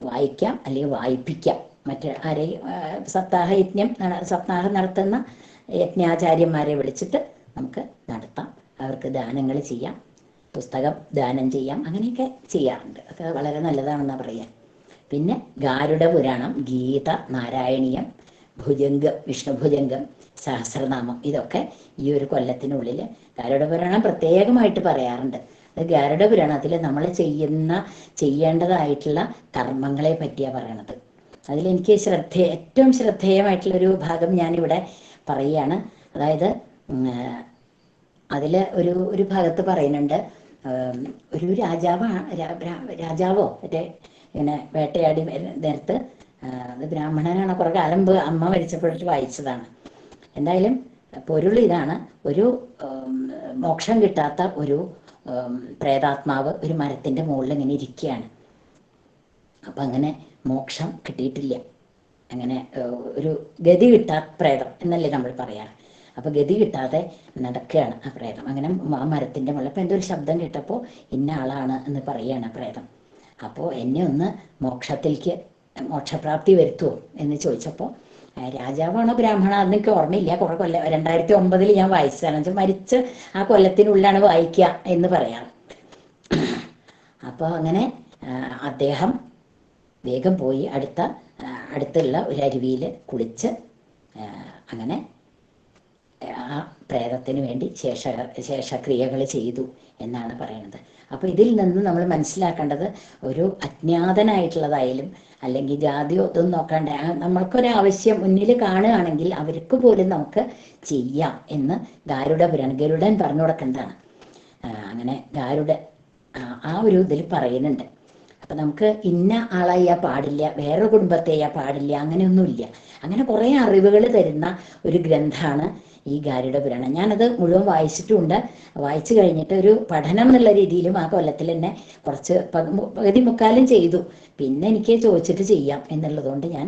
[SPEAKER 2] വായിക്കാം, അല്ലെങ്കിൽ വായിപ്പിക്കാം. സപ്താഹം നടത്തുന്ന യജ്ഞാചാര്യന്മാരെ വിളിച്ചിട്ട് നമുക്ക് നടത്താം. അവർക്ക് ദാനങ്ങൾ ചെയ്യാം, പുസ്തകം ദാനം ചെയ്യാം, അങ്ങനെയൊക്കെ ചെയ്യാറുണ്ട്. അത് വളരെ നല്ലതാണെന്നാണ് പറയാൻ. പിന്നെ ഗാരുഡ പുരാണം, ഗീത, നാരായണീയം, ഭുജംഗം, വിഷ്ണു ഭുജംഗം, സഹസ്രനാമം, ഇതൊക്കെ ഈ ഒരു കൊല്ലത്തിനുള്ളിൽ ഗാരുഡ പുരാണം പ്രത്യേകമായിട്ട് പറയാറുണ്ട്. അത് ഗാരുഡ പുരാണത്തിൽ നമ്മൾ ചെയ്യേണ്ടതായിട്ടുള്ള കർമ്മങ്ങളെ പറ്റിയാണ് പറയണത്. അതിലെനിക്ക് ഏറ്റവും ശ്രദ്ധേയമായിട്ടുള്ളൊരു ഭാഗം ഞാനിവിടെ പറയുകയാണ്. അതായത് അതിൽ ഒരു ഭാഗത്ത് പറയുന്നുണ്ട്, ഒരു രാജാവോ മറ്റേ ഇങ്ങനെ വേട്ടയാടി നേരത്ത്, അത് ബ്രാഹ്മണനാണ്, കുറേ കാലം മുമ്പ് അമ്മ മരിച്ചപ്പോഴായിട്ട് വായിച്ചതാണ്. എന്തായാലും പൊരുൾ ഇതാണ്: ഒരു മോക്ഷം കിട്ടാത്ത ഒരു പ്രേതാത്മാവ് ഒരു മരത്തിൻ്റെ മുകളിൽ ഇങ്ങനെ ഇരിക്കുകയാണ്. അപ്പം അങ്ങനെ മോക്ഷം കിട്ടിയിട്ടില്ല, അങ്ങനെ ഒരു ഗതി കിട്ടാത്ത പ്രേതം എന്നല്ലേ നമ്മൾ പറയാറ്. അപ്പോൾ ഗതി കിട്ടാതെ നടക്കുകയാണ് ആ പ്രേതം. അങ്ങനെ ആ മരത്തിൻ്റെ മുകളിൽ അപ്പം എന്തൊരു ശബ്ദം കേട്ടപ്പോൾ ഇന്ന ആളാണ് എന്ന് പറയുകയാണ് ആ പ്രേതം. അപ്പോൾ എന്നെ ഒന്ന് മോക്ഷപ്രാപ്തി വരുത്തുമോ എന്ന് ചോദിച്ചപ്പോൾ രാജാവാണോ ബ്രാഹ്മണ അതെനിക്ക് ഓർമ്മയില്ല, കുറെ കൊല്ലം 2009 ഞാൻ വായിച്ചതാണ്. വെച്ചാൽ മരിച്ച് ആ കൊല്ലത്തിനുള്ളിലാണ് വായിക്കുക എന്ന് പറയാം. അപ്പോൾ അങ്ങനെ അദ്ദേഹം വേഗം പോയി അടുത്തുള്ള ഒരു അരുവിയിൽ കുളിച്ച് അങ്ങനെ ആ പ്രേതത്തിന് വേണ്ടി ശേഷക്രിയകൾ ചെയ്തു എന്നാണ് പറയുന്നത്. അപ്പോൾ ഇതിൽ നിന്ന് നമ്മൾ മനസ്സിലാക്കേണ്ടത്, ഒരു അജ്ഞാതനായിട്ടുള്ളതായാലും അല്ലെങ്കിൽ ജാതിയോ ഇതൊന്നും നോക്കാണ്ട് നമ്മൾക്കൊരാവശ്യം മുന്നിൽ കാണുകയാണെങ്കിൽ അവർക്ക് പോലും നമുക്ക് ചെയ്യാം എന്ന് ഗരുഡൻ പറഞ്ഞു കൊടുക്കേണ്ടതാണ്. അങ്ങനെ ആ ഒരു ഇതിൽ പറയുന്നുണ്ട്. അപ്പം നമുക്ക് ഇന്ന ആളായാൽ പാടില്ല, വേറൊരു കുടുംബത്തെ ചെയ്യാൻ പാടില്ല, അങ്ങനെയൊന്നുമില്ല. അങ്ങനെ കുറേ അറിവുകൾ തരുന്ന ഒരു ഗ്രന്ഥമാണ് ഈ ഗരുഡപുരാണം. ഞാനത് മുഴുവൻ വായിച്ചിട്ടുമുണ്ട്. വായിച്ചു കഴിഞ്ഞിട്ട് ഒരു പഠനം എന്നുള്ള രീതിയിലും ആ കൊല്ലത്തിൽ തന്നെ കുറച്ച് പകുതി മുക്കാലും ചെയ്തു. പിന്നെ എനിക്ക് ചോദിച്ചിട്ട് ചെയ്യാം എന്നുള്ളതുകൊണ്ട് ഞാൻ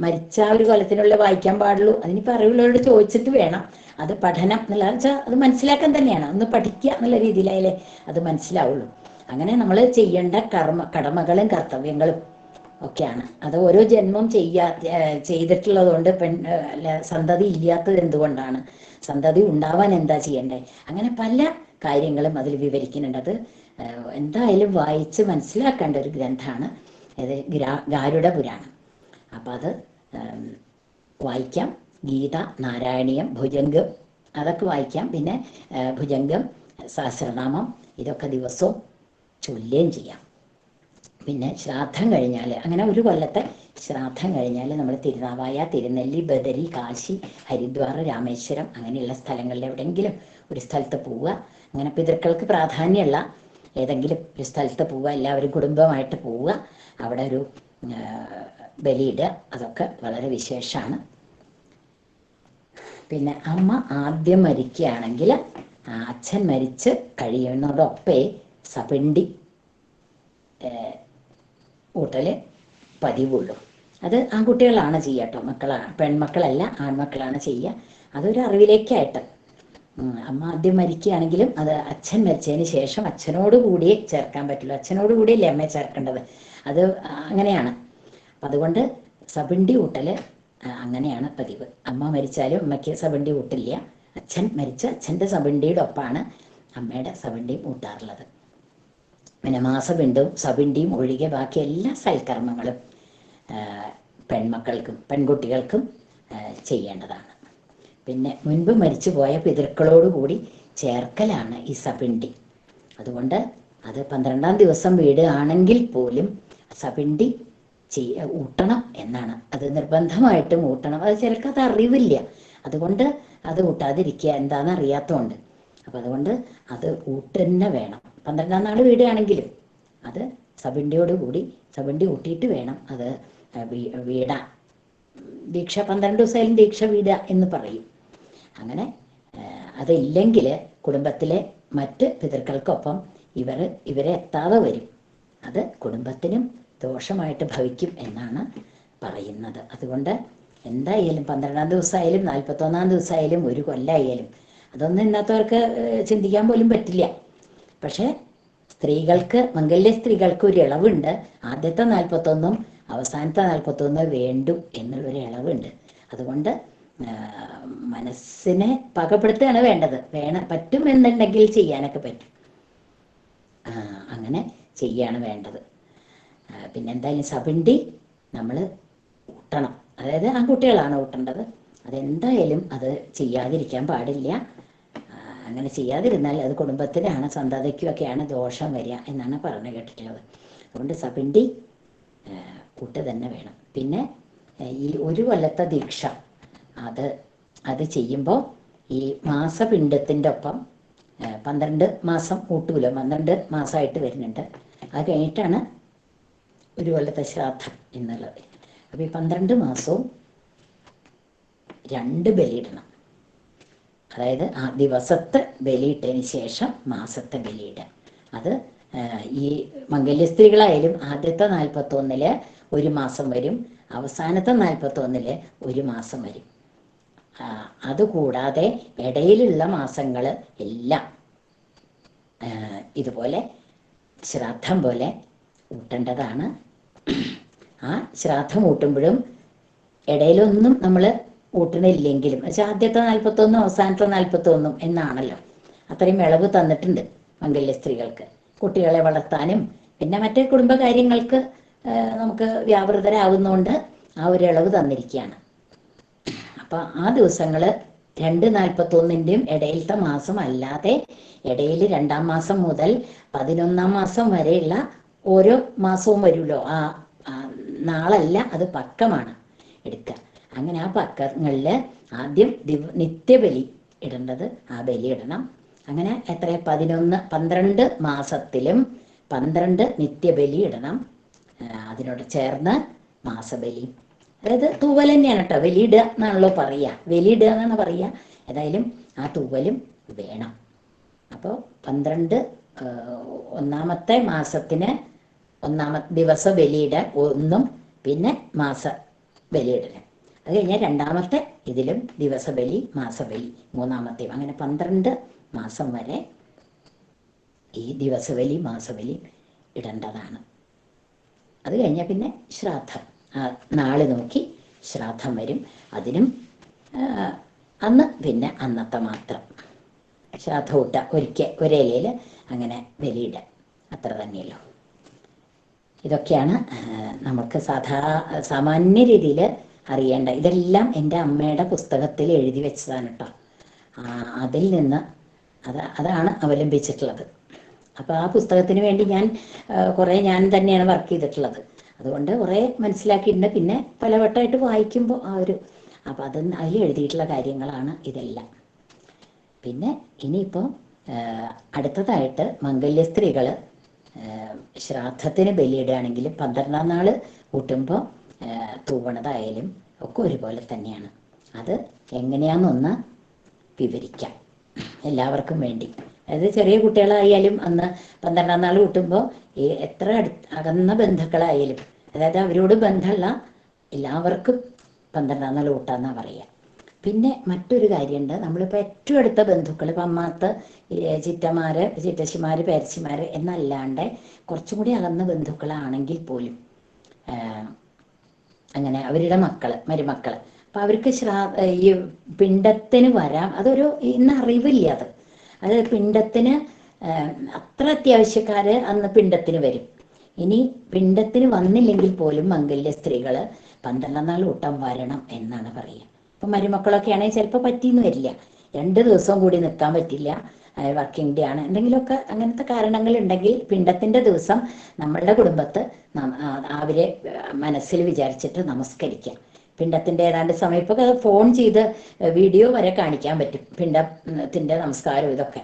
[SPEAKER 2] മരിച്ച ആ ഒരു കൊല്ലത്തിനുള്ള വായിക്കാൻ പാടുള്ളൂ. അതിനിപ്പോൾ അറിവുള്ളവരോട് ചോദിച്ചിട്ട് വേണം. അത് പഠനം എന്നുള്ള വെച്ചാൽ അത് മനസ്സിലാക്കാൻ തന്നെയാണ്, ഒന്ന് പഠിക്കുക എന്നുള്ള രീതിയിലായാലേ അത് മനസ്സിലാവുള്ളൂ. അങ്ങനെ നമ്മൾ ചെയ്യേണ്ട കടമകളും കർത്തവ്യങ്ങളും ഒക്കെയാണ്. അത് ഓരോ ജന്മം ചെയ്തിട്ടുള്ളത് കൊണ്ട് സന്തതി ഇല്ലാത്തത് എന്തുകൊണ്ടാണ്, സന്തതി ഉണ്ടാവാൻ എന്താ ചെയ്യണ്ടേ, അങ്ങനെ പല കാര്യങ്ങളും അതിൽ വിവരിക്കുന്നുണ്ട്. അത് എന്തായാലും വായിച്ച് മനസ്സിലാക്കേണ്ട ഒരു ഗ്രന്ഥമാണ് ഇത് ഗരുഡപുരാണം. അപ്പം അത് വായിക്കാം. ഗീത, നാരായണീയം, ഭുജംഗം അതൊക്കെ വായിക്കാം. പിന്നെ ഭുജംഗം, സഹസ്രനാമം ഇതൊക്കെ ദിവസവും ചൊല്ലുകയും ചെയ്യാം. പിന്നെ ശ്രാദ്ധം കഴിഞ്ഞാൽ, അങ്ങനെ ഒരു കൊല്ലത്തെ ശ്രാദ്ധം കഴിഞ്ഞാൽ നമ്മൾ തിരുനാവായ, തിരുനെല്ലി, ബദരി, കാശി, ഹരിദ്വാർ, രാമേശ്വരം അങ്ങനെയുള്ള സ്ഥലങ്ങളിൽ എവിടെയെങ്കിലും ഒരു സ്ഥലത്ത് പോവുക. അങ്ങനെ പിതൃക്കൾക്ക് പ്രാധാന്യമുള്ള ഏതെങ്കിലും ഒരു സ്ഥലത്ത് പോവുക, എല്ലാവരും കുടുംബമായിട്ട് പോവുക, അവിടെ ഒരു ബലിയിടുക. അതൊക്കെ വളരെ വിശേഷമാണ്. പിന്നെ അമ്മ ആദ്യം മരിക്കുകയാണെങ്കിൽ അച്ഛൻ മരിച്ച് കഴിയുന്നതോടൊപ്പേ സപിണ്ടി ഊട്ടൽ പതിവുള്ളൂ. അത് ആൺകുട്ടികളാണ് ചെയ്യുക കേട്ടോ, പെൺമക്കളല്ല, ആൺമക്കളാണ് ചെയ്യുക. അതൊരു അറിവിലേക്കായിട്ട് അമ്മ ആദ്യം മരിക്കുകയാണെങ്കിലും അത് അച്ഛൻ മരിച്ചതിന് ശേഷം അച്ഛനോട് കൂടിയേ ചേർക്കാൻ പറ്റുള്ളൂ. അച്ഛനോട് കൂടിയല്ലേ അമ്മയെ ചേർക്കേണ്ടത്, അത് അങ്ങനെയാണ്. അപ്പം അതുകൊണ്ട് സപിണ്ടി ഊട്ടൽ അങ്ങനെയാണ് പതിവ്. അമ്മ മരിച്ചാലും അമ്മയ്ക്ക് സപിണ്ടി ഊട്ടില്ല. അച്ഛൻ മരിച്ച അച്ഛൻ്റെ സപിണ്ടിയുടെ ഒപ്പമാണ് അമ്മയുടെ സപിണ്ടിയും ഊട്ടാറുള്ളത്. പിന്നെ മാസപിണ്ടും സപിണ്ടിയും ഒഴികെ ബാക്കി എല്ലാ സൽക്കർമ്മങ്ങളും പെൺകുട്ടികൾക്കും ചെയ്യേണ്ടതാണ്. പിന്നെ മുൻപ് മരിച്ചു പോയ പിതൃക്കളോടുകൂടി ചേർക്കലാണ് ഈ സപിണ്ടി. അതുകൊണ്ട് അത് 12-ാം ദിവസം വീടുകയാണെങ്കിൽ പോലും സപിണ്ടി ഊട്ടണം എന്നാണ്. അത് നിർബന്ധമായിട്ടും ഊട്ടണം. അത് ചിലർക്ക് അത് അറിവില്ല, അതുകൊണ്ട് അത് ഊട്ടാതിരിക്കുക, എന്താണെന്ന് അറിയാത്തതുകൊണ്ട്. അപ്പം അതുകൊണ്ട് അത് ഊട്ടന്നെ വേണം. 12-ാം നാൾ വീടുകയാണെങ്കിലും അത് സപിണ്ടിയോടുകൂടി സപിണ്ടി ഊട്ടിയിട്ട് വേണം അത് വീടാൻ. ദീക്ഷ 12 ദിവസമായാലും ദീക്ഷ വീടുക എന്ന് പറയും. അങ്ങനെ അതില്ലെങ്കിൽ കുടുംബത്തിലെ മറ്റ് പിതൃക്കൾക്കൊപ്പം ഇവരെ എത്താതെ വരും. അത് കുടുംബത്തിനും ദോഷമായിട്ട് ഭവിക്കും എന്നാണ് പറയുന്നത്. അതുകൊണ്ട് എന്തായാലും 12-ാം ദിവസമായാലും 41-ാം ദിവസമായാലും ഒരു കൊല്ലമായാലും അതൊന്നും ഇന്നത്തവർക്ക് ചിന്തിക്കാൻ പോലും പറ്റില്ല. പക്ഷേ മംഗല്യ സ്ത്രീകൾക്ക് ഒരു ഇളവുണ്ട്. ആദ്യത്തെ 41-ഉം അവസാനത്തെ 41 വേണ്ടു എന്നുള്ളൊരു ഇളവുണ്ട്. അതുകൊണ്ട് മനസ്സിനെ പാകപ്പെടുത്തുകയാണ് വേണ്ടത്. പറ്റും എന്നുണ്ടെങ്കിൽ ചെയ്യാനൊക്കെ പറ്റും, അങ്ങനെ ചെയ്യാണ് വേണ്ടത്. പിന്നെ എന്തായാലും സപിണ്ടി നമ്മൾ ഊട്ടണം. അതായത് ആൺകുട്ടികളാണ് ഊട്ടേണ്ടത്. അതെന്തായാലും അത് ചെയ്യാതിരിക്കാൻ പാടില്ല. അങ്ങനെ ചെയ്യാതിരുന്നാൽ അത് കുടുംബത്തിനാണ്, സന്തതിക്കുമൊക്കെയാണ് ദോഷം വരിക എന്നാണ് പറഞ്ഞു കേട്ടിട്ടുള്ളത്. അതുകൊണ്ട് സപിണ്ടി കൂട്ട് തന്നെ വേണം. പിന്നെ ഈ ഒരു കൊല്ലത്തെ ദീക്ഷ അത് ചെയ്യുമ്പോൾ ഈ മാസപിണ്ടത്തിൻ്റെ ഒപ്പം 12 മാസം ഊട്ടൂല, 12 മാസമായിട്ട് വരുന്നുണ്ട്. അത് കഴിഞ്ഞിട്ടാണ് ഒരു കൊല്ലത്തെ ശ്രാദ്ധം എന്നുള്ളത്. അപ്പോൾ ഈ 12 മാസവും 2 ബലിയിടണം. അതായത് ആ ദിവസത്തെ ബലിയിട്ടതിന് ശേഷം മാസത്തെ ബലിയിടുക. അത് ഈ മംഗല്യ സ്ത്രീകളായാലും ആദ്യത്തെ 41-ല് 1 മാസം വരും, അവസാനത്തെ 41-ല് 1 മാസം വരും. അതുകൂടാതെ ഇടയിലുള്ള മാസങ്ങൾ എല്ലാം ഇതുപോലെ ശ്രാദ്ധം പോലെ ഊട്ടേണ്ടതാണ്. ആ ശ്രാദ്ധം ഊട്ടുമ്പോഴും ഇടയിലൊന്നും നമ്മൾ ഊട്ടണില്ലെങ്കിലും, പക്ഷെ ആദ്യത്തെ 41 അവസാനത്തെ 41 എന്നാണല്ലോ, അത്രയും ഇളവ് തന്നിട്ടുണ്ട് മംഗല്യ സ്ത്രീകൾക്ക്. കുട്ടികളെ വളർത്താനും പിന്നെ മറ്റേ കുടുംബകാര്യങ്ങൾക്ക് നമുക്ക് വ്യാപൃതരാകുന്നതുകൊണ്ട് ആ ഒരു ഇളവ് തന്നിരിക്കുകയാണ്. അപ്പം ആ ദിവസങ്ങൾ 2 41-ൻ്റെയും ഇടയിലത്തെ മാസം അല്ലാതെ ഇടയിൽ 2-ാം മാസം മുതൽ 11-ാം മാസം വരെയുള്ള ഓരോ മാസവും വരുമല്ലോ, ആ നാളല്ല, അത് പക്കമാണ് എടുക്കുക. അങ്ങനെ ആ പക്കങ്ങളിൽ ആദ്യം നിത്യബലി ഇടേണ്ടത്, ആ ബലി ഇടണം. അങ്ങനെ എത്ര 12 മാസത്തിലും 12 നിത്യബലി ഇടണം. അതിനോട് ചേർന്ന് മാസബലി, അതായത് തൂവൽ തന്നെയാണ് കേട്ടോ, ബലിയിടുക എന്നാണല്ലോ പറയുക, ബലിയിടുക എന്നാണ് പറയുക. ഏതായാലും ആ തൂവലും വേണം. അപ്പോൾ 12 ഒന്നാമത്തെ മാസത്തിന് ഒന്നാമത്തെ ദിവസ ബലിയുടെ ഒന്നും പിന്നെ മാസ ബലിയിടല്. അത് കഴിഞ്ഞാൽ 2-ാമത്തെ ഇതിലും ദിവസബലി മാസബലി മൂന്നാമത്തെയും, അങ്ങനെ 12 മാസം വരെ ഈ ദിവസബലി മാസബലി ഇടേണ്ടതാണ്. അത് കഴിഞ്ഞാൽ പിന്നെ ശ്രാദ്ധം, നാളെ നോക്കി ശ്രാദ്ധം വരും. അതിനും അന്ന് പിന്നെ അന്നത്തെ മാത്രം ശ്രാദ്ധം ഊട്ട ഒരേലയിൽ അങ്ങനെ ബലിയിടുക, അത്ര തന്നെയല്ലോ. ഇതൊക്കെയാണ് നമുക്ക് സാമാന്യ രീതിയിൽ അറിയേണ്ട. ഇതെല്ലാം എൻ്റെ അമ്മയുടെ പുസ്തകത്തിൽ എഴുതി വെച്ചതാണ് കേട്ടോ. അതിൽ നിന്ന് അതാണ് അവലംബിച്ചിട്ടുള്ളത്. അപ്പോൾ ആ പുസ്തകത്തിന് വേണ്ടി ഞാൻ തന്നെയാണ് വർക്ക് ചെയ്തിട്ടുള്ളത്. അതുകൊണ്ട് കുറേ മനസ്സിലാക്കിയിട്ടുണ്ട്. പിന്നെ പലവട്ടമായിട്ട് വായിക്കുമ്പോൾ അപ്പോൾ അതിൽ എഴുതിയിട്ടുള്ള കാര്യങ്ങളാണ് ഇതെല്ലാം. പിന്നെ ഇനിയിപ്പോൾ അടുത്തതായിട്ട് മംഗല്യ സ്ത്രീകൾ ശ്രാദ്ധത്തിന് ബലിയിടുകയാണെങ്കിൽ 12-ാം നാൾ കൂട്ടുമ്പോൾ തൂവണതായാലും ഒക്കെ ഒരുപോലെ തന്നെയാണ്. അത് എങ്ങനെയാണെന്നൊന്ന് വിവരിക്കാം എല്ലാവർക്കും വേണ്ടി. അതായത് ചെറിയ കുട്ടികളായാലും അന്ന് 12-ാം നാൾ കൂട്ടുമ്പോൾ എത്ര അകന്ന ബന്ധുക്കളായാലും, അതായത് അവരോട് ബന്ധമുള്ള എല്ലാവർക്കും 12-ാം നാൾ കൂട്ടാന്നാണ് പറയുക. പിന്നെ മറ്റൊരു കാര്യമുണ്ട്, നമ്മളിപ്പോൾ ഏറ്റവും അടുത്ത ബന്ധുക്കൾ, ഇപ്പം അമ്മാത്ത ചിറ്റമാര് ചിറ്റച്ചിമാര് പേരച്ചിമാര് എന്നല്ലാണ്ട് കുറച്ചും കൂടി അകന്ന ബന്ധുക്കളാണെങ്കിൽ പോലും അങ്ങനെ അവരുടെ മരുമക്കള് അപ്പം അവർക്ക് ഈ പിണ്ടത്തിന് വരാം. ഇന്ന് അറിവില്ല. അത് പിണ്ടത്തിന് അത്ര അത്യാവശ്യക്കാര് അന്ന് പിണ്ടത്തിന് വരും. ഇനി പിണ്ടത്തിന് വന്നില്ലെങ്കിൽ പോലും മംഗല്യ സ്ത്രീകൾ 12-ാം നാൾ ഊട്ടം വരണം എന്നാണ് പറയുക. ഇപ്പം മരുമക്കളൊക്കെ ആണെങ്കിൽ ചിലപ്പോൾ പറ്റിയെന്ന് വരില്ല, 2 ദിവസം കൂടി നിൽക്കാൻ പറ്റില്ല, വർക്കിംഗ് ഡേ ആണ്, എന്തെങ്കിലുമൊക്കെ അങ്ങനത്തെ കാരണങ്ങൾ ഉണ്ടെങ്കിൽ പിണ്ടത്തിൻ്റെ ദിവസം നമ്മളുടെ കുടുംബത്ത് അവരെ മനസ്സിൽ വിചാരിച്ചിട്ട് നമസ്കരിക്കാം. പിണ്ടത്തിൻ്റെ ഏതാണ്ട് സമയം ഇപ്പോൾ ഫോൺ ചെയ്ത് വീഡിയോ വരെ കാണിക്കാൻ പറ്റും പിണ്ടത്തിൻ്റെ നമസ്കാരം ഇതൊക്കെ.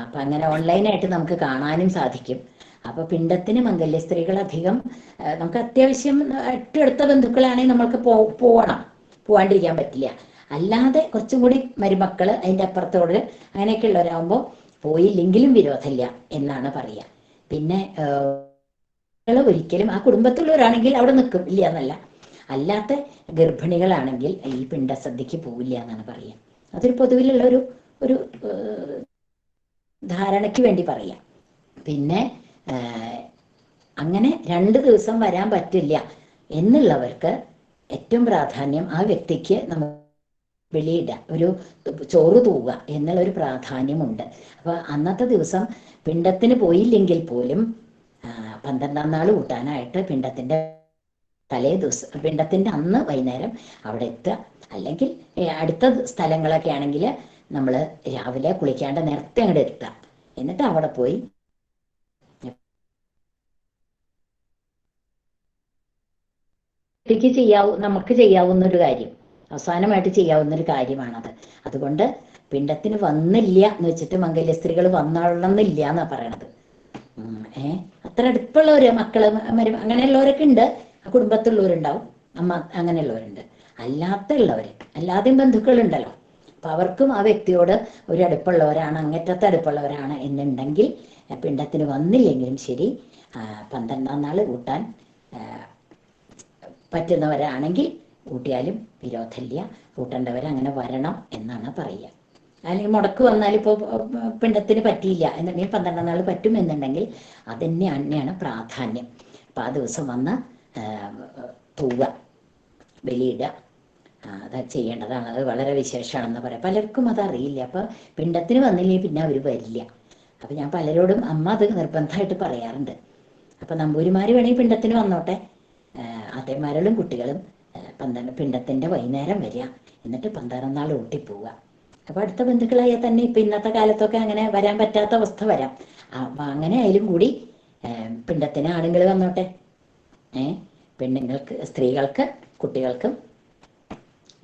[SPEAKER 2] അപ്പം അങ്ങനെ ഓൺലൈനായിട്ട് നമുക്ക് കാണാനും സാധിക്കും. അപ്പോൾ പിണ്ടത്തിന് മംഗല്യ സ്ത്രീകൾ അധികം നമുക്ക് അത്യാവശ്യം ഏറ്റവും അടുത്ത ബന്ധുക്കളാണെങ്കിൽ നമ്മൾക്ക് പോവാണ്ടിരിക്കാൻ പറ്റില്ല. അല്ലാതെ കുറച്ചും കൂടി മരുമക്കൾ അതിൻ്റെ അപ്പുറത്തോട് അങ്ങനെയൊക്കെ ഉള്ളവരാകുമ്പോൾ പോയില്ലെങ്കിലും വിരോധമില്ല എന്നാണ് പറയുക. പിന്നെ ഒരിക്കലും ആ കുടുംബത്തിലുള്ളവരാണെങ്കിൽ അവിടെ നിൽക്കും, ഇല്ല എന്നല്ല. അല്ലാത്ത ഗർഭിണികളാണെങ്കിൽ ഈ പിണ്ടസദ്യക്ക് പോവില്ല എന്നാണ് പറയുക. അതൊരു പൊതുവിലുള്ള ഒരു ധാരണയ്ക്ക് വേണ്ടി പറയാം. പിന്നെ അങ്ങനെ 2 ദിവസം വരാൻ പറ്റില്ല എന്നുള്ളവർക്ക് ഏറ്റവും പ്രാധാന്യം ആ വ്യക്തിക്ക് നമുക്ക് വെളിയിടുക, ഒരു ചോറ് തൂവുക എന്നുള്ളൊരു പ്രാധാന്യമുണ്ട്. അപ്പോൾ അന്നത്തെ ദിവസം പിണ്ടത്തിന് പോയില്ലെങ്കിൽ പോലും 12-ാം നാൾ കൂട്ടാനായിട്ട് പിണ്ടത്തിൻ്റെ തലേ ദിവസം പിണ്ടത്തിൻ്റെ അന്ന് വൈകുന്നേരം അവിടെ എത്തുക. അല്ലെങ്കിൽ അടുത്ത സ്ഥലങ്ങളൊക്കെ ആണെങ്കിൽ നമ്മൾ രാവിലെ കുളിക്കാണ്ട് നേരത്തെ അങ്ങോട്ട് എത്തുക. എന്നിട്ട് അവിടെ പോയി നമുക്ക് ചെയ്യാവുന്ന ഒരു കാര്യം, അവസാനമായിട്ട് ചെയ്യാവുന്ന ഒരു കാര്യമാണത്. അതുകൊണ്ട് പിണ്ടത്തിന് വന്നില്ല എന്ന് വെച്ചിട്ട് മംഗല്യ സ്ത്രീകൾ വന്നോളന്നില്ല എന്നാ പറയണത്. അത്ര അടുപ്പുള്ളവര് മക്കള് അങ്ങനെയുള്ളവരൊക്കെ ഉണ്ട്, കുടുംബത്തുള്ളവരുണ്ടാവും, അമ്മ അങ്ങനെയുള്ളവരുണ്ട്. അല്ലാതെയും ബന്ധുക്കളുണ്ടല്ലോ. അപ്പൊ അവർക്കും ആ വ്യക്തിയോട് ഒരു അടുപ്പുള്ളവരാണ്, അങ്ങേറ്റത്തെ അടുപ്പുള്ളവരാണ് എന്നുണ്ടെങ്കിൽ പിണ്ടത്തിന് വന്നില്ലെങ്കിലും ശരി 12-ാം നാൾ കൂട്ടാൻ പറ്റുന്നവരാണെങ്കിൽ കൂട്ടിയാലും വിരോധമില്ല. കൂട്ടേണ്ടവർ അങ്ങനെ വരണം എന്നാണ് പറയുക. അല്ലെങ്കിൽ മുടക്ക് വന്നാൽ ഇപ്പോൾ പിണ്ടത്തിന് പറ്റിയില്ല എന്നുണ്ടെങ്കിൽ 12 നാൾ പറ്റും എന്നുണ്ടെങ്കിൽ അത് തന്നെയാണ് പ്രാധാന്യം. അപ്പം ആ ദിവസം വന്ന് തൂവ ബലിയിടുക, അത് ചെയ്യേണ്ടതാണ്. അത് വളരെ വിശേഷമാണെന്ന് പറയാം. പലർക്കും അതറിയില്ല. അപ്പം പിണ്ടത്തിന് വന്നില്ലെങ്കിൽ പിന്നെ അവർ വരില്ല. അപ്പം ഞാൻ പലരോടും അമ്മ അത് നിർബന്ധമായിട്ട് പറയാറുണ്ട്. അപ്പം നമ്പൂരിമാർ വേണമെങ്കിൽ പിണ്ടത്തിന് വന്നോട്ടെ, ആത്തേമാരും കുട്ടികളും പിണ്ടത്തിൻ്റെ വൈകുന്നേരം വരിക, എന്നിട്ട് 12 നാൾ ഊട്ടിപ്പോവുക. അപ്പോൾ അടുത്ത ബന്ധുക്കളായാൽ തന്നെ ഇപ്പം ഇന്നത്തെ കാലത്തൊക്കെ അങ്ങനെ വരാൻ പറ്റാത്ത അവസ്ഥ വരാം. അപ്പം അങ്ങനെ ആയാലും കൂടി പിണ്ടത്തിന് ആണുങ്ങൾ വന്നോട്ടെ, പെണ്ണുങ്ങൾക്ക്, സ്ത്രീകൾക്ക്, കുട്ടികൾക്കും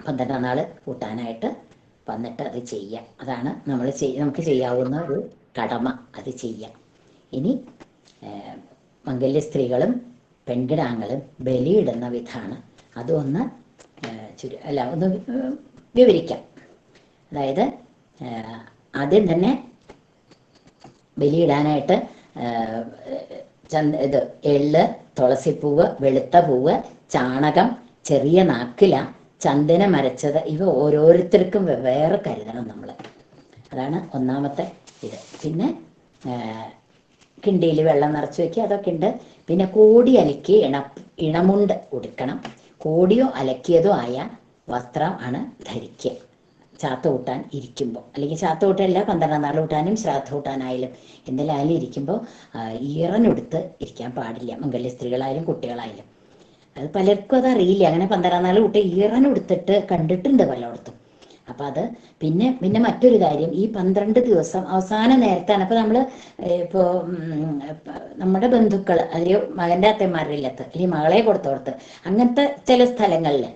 [SPEAKER 2] 12 നാൾ കൂട്ടാനായിട്ട് വന്നിട്ട് അത് ചെയ്യാം. അതാണ് നമുക്ക് ചെയ്യാവുന്ന ഒരു കടമ, അത് ചെയ്യാം. ഇനി മംഗല്യ സ്ത്രീകളും പെൺകിടാങ്ങളും ബലിയിടുന്ന വിധാണ്. അതൊന്ന് ഒന്ന് വിവരിക്കാം. അതായത് ആദ്യം തന്നെ ബലിയിടാനായിട്ട് ഇത് എള്ള്, തുളസിപ്പൂവ്, വെളുത്ത പൂവ്, ചാണകം, ചെറിയ നാക്കില, ചന്ദനം അരച്ചത്, ഇവ ഓരോരുത്തർക്കും വെവ്വേറെ കരുതണം നമ്മൾ. അതാണ് ഒന്നാമത്തെ ഇത്. പിന്നെ കിണ്ടിയിൽ വെള്ളം നിറച്ച് വയ്ക്കുക, അതൊക്കെ ഉണ്ട്. പിന്നെ കോടി അലക്കി ഇണമുണ്ട് ഉടുക്കണം. കോടിയോ അലക്കിയതോ ആയ വസ്ത്രം ആണ് ധരിക്കുക ചാത്ത കൂട്ടാൻ ഇരിക്കുമ്പോൾ. അല്ലെങ്കിൽ ചാത്ത കൂട്ടല്ല, 12 നാൾ കൂട്ടാനും ശ്രാദ്ധ കൂട്ടാനായാലും എന്തെല്ലായാലും ഇരിക്കുമ്പോൾ ഈറനെടുത്ത് ഇരിക്കാൻ പാടില്ല, മംഗല്യ സ്ത്രീകളായാലും കുട്ടികളായാലും. അത് പലർക്കും അതറിയില്ല. അങ്ങനെ 12 നാൾ കൂട്ടി ഈറനെടുത്തിട്ട് കണ്ടിട്ടുണ്ട് പലയിടത്തും. അപ്പം അത് പിന്നെ മറ്റൊരു കാര്യം, ഈ 12 ദിവസം അവസാന നേരത്താണ്. അപ്പോൾ നമ്മൾ ഇപ്പോൾ നമ്മുടെ ബന്ധുക്കൾ, അല്ലെങ്കിൽ മകൻ്റെ അത്തന്മാരുടെ ഇല്ലത്ത്, അല്ലെങ്കിൽ മകളെ കൊടുത്തോടത്ത്, അങ്ങനത്തെ ചില സ്ഥലങ്ങളിൽ,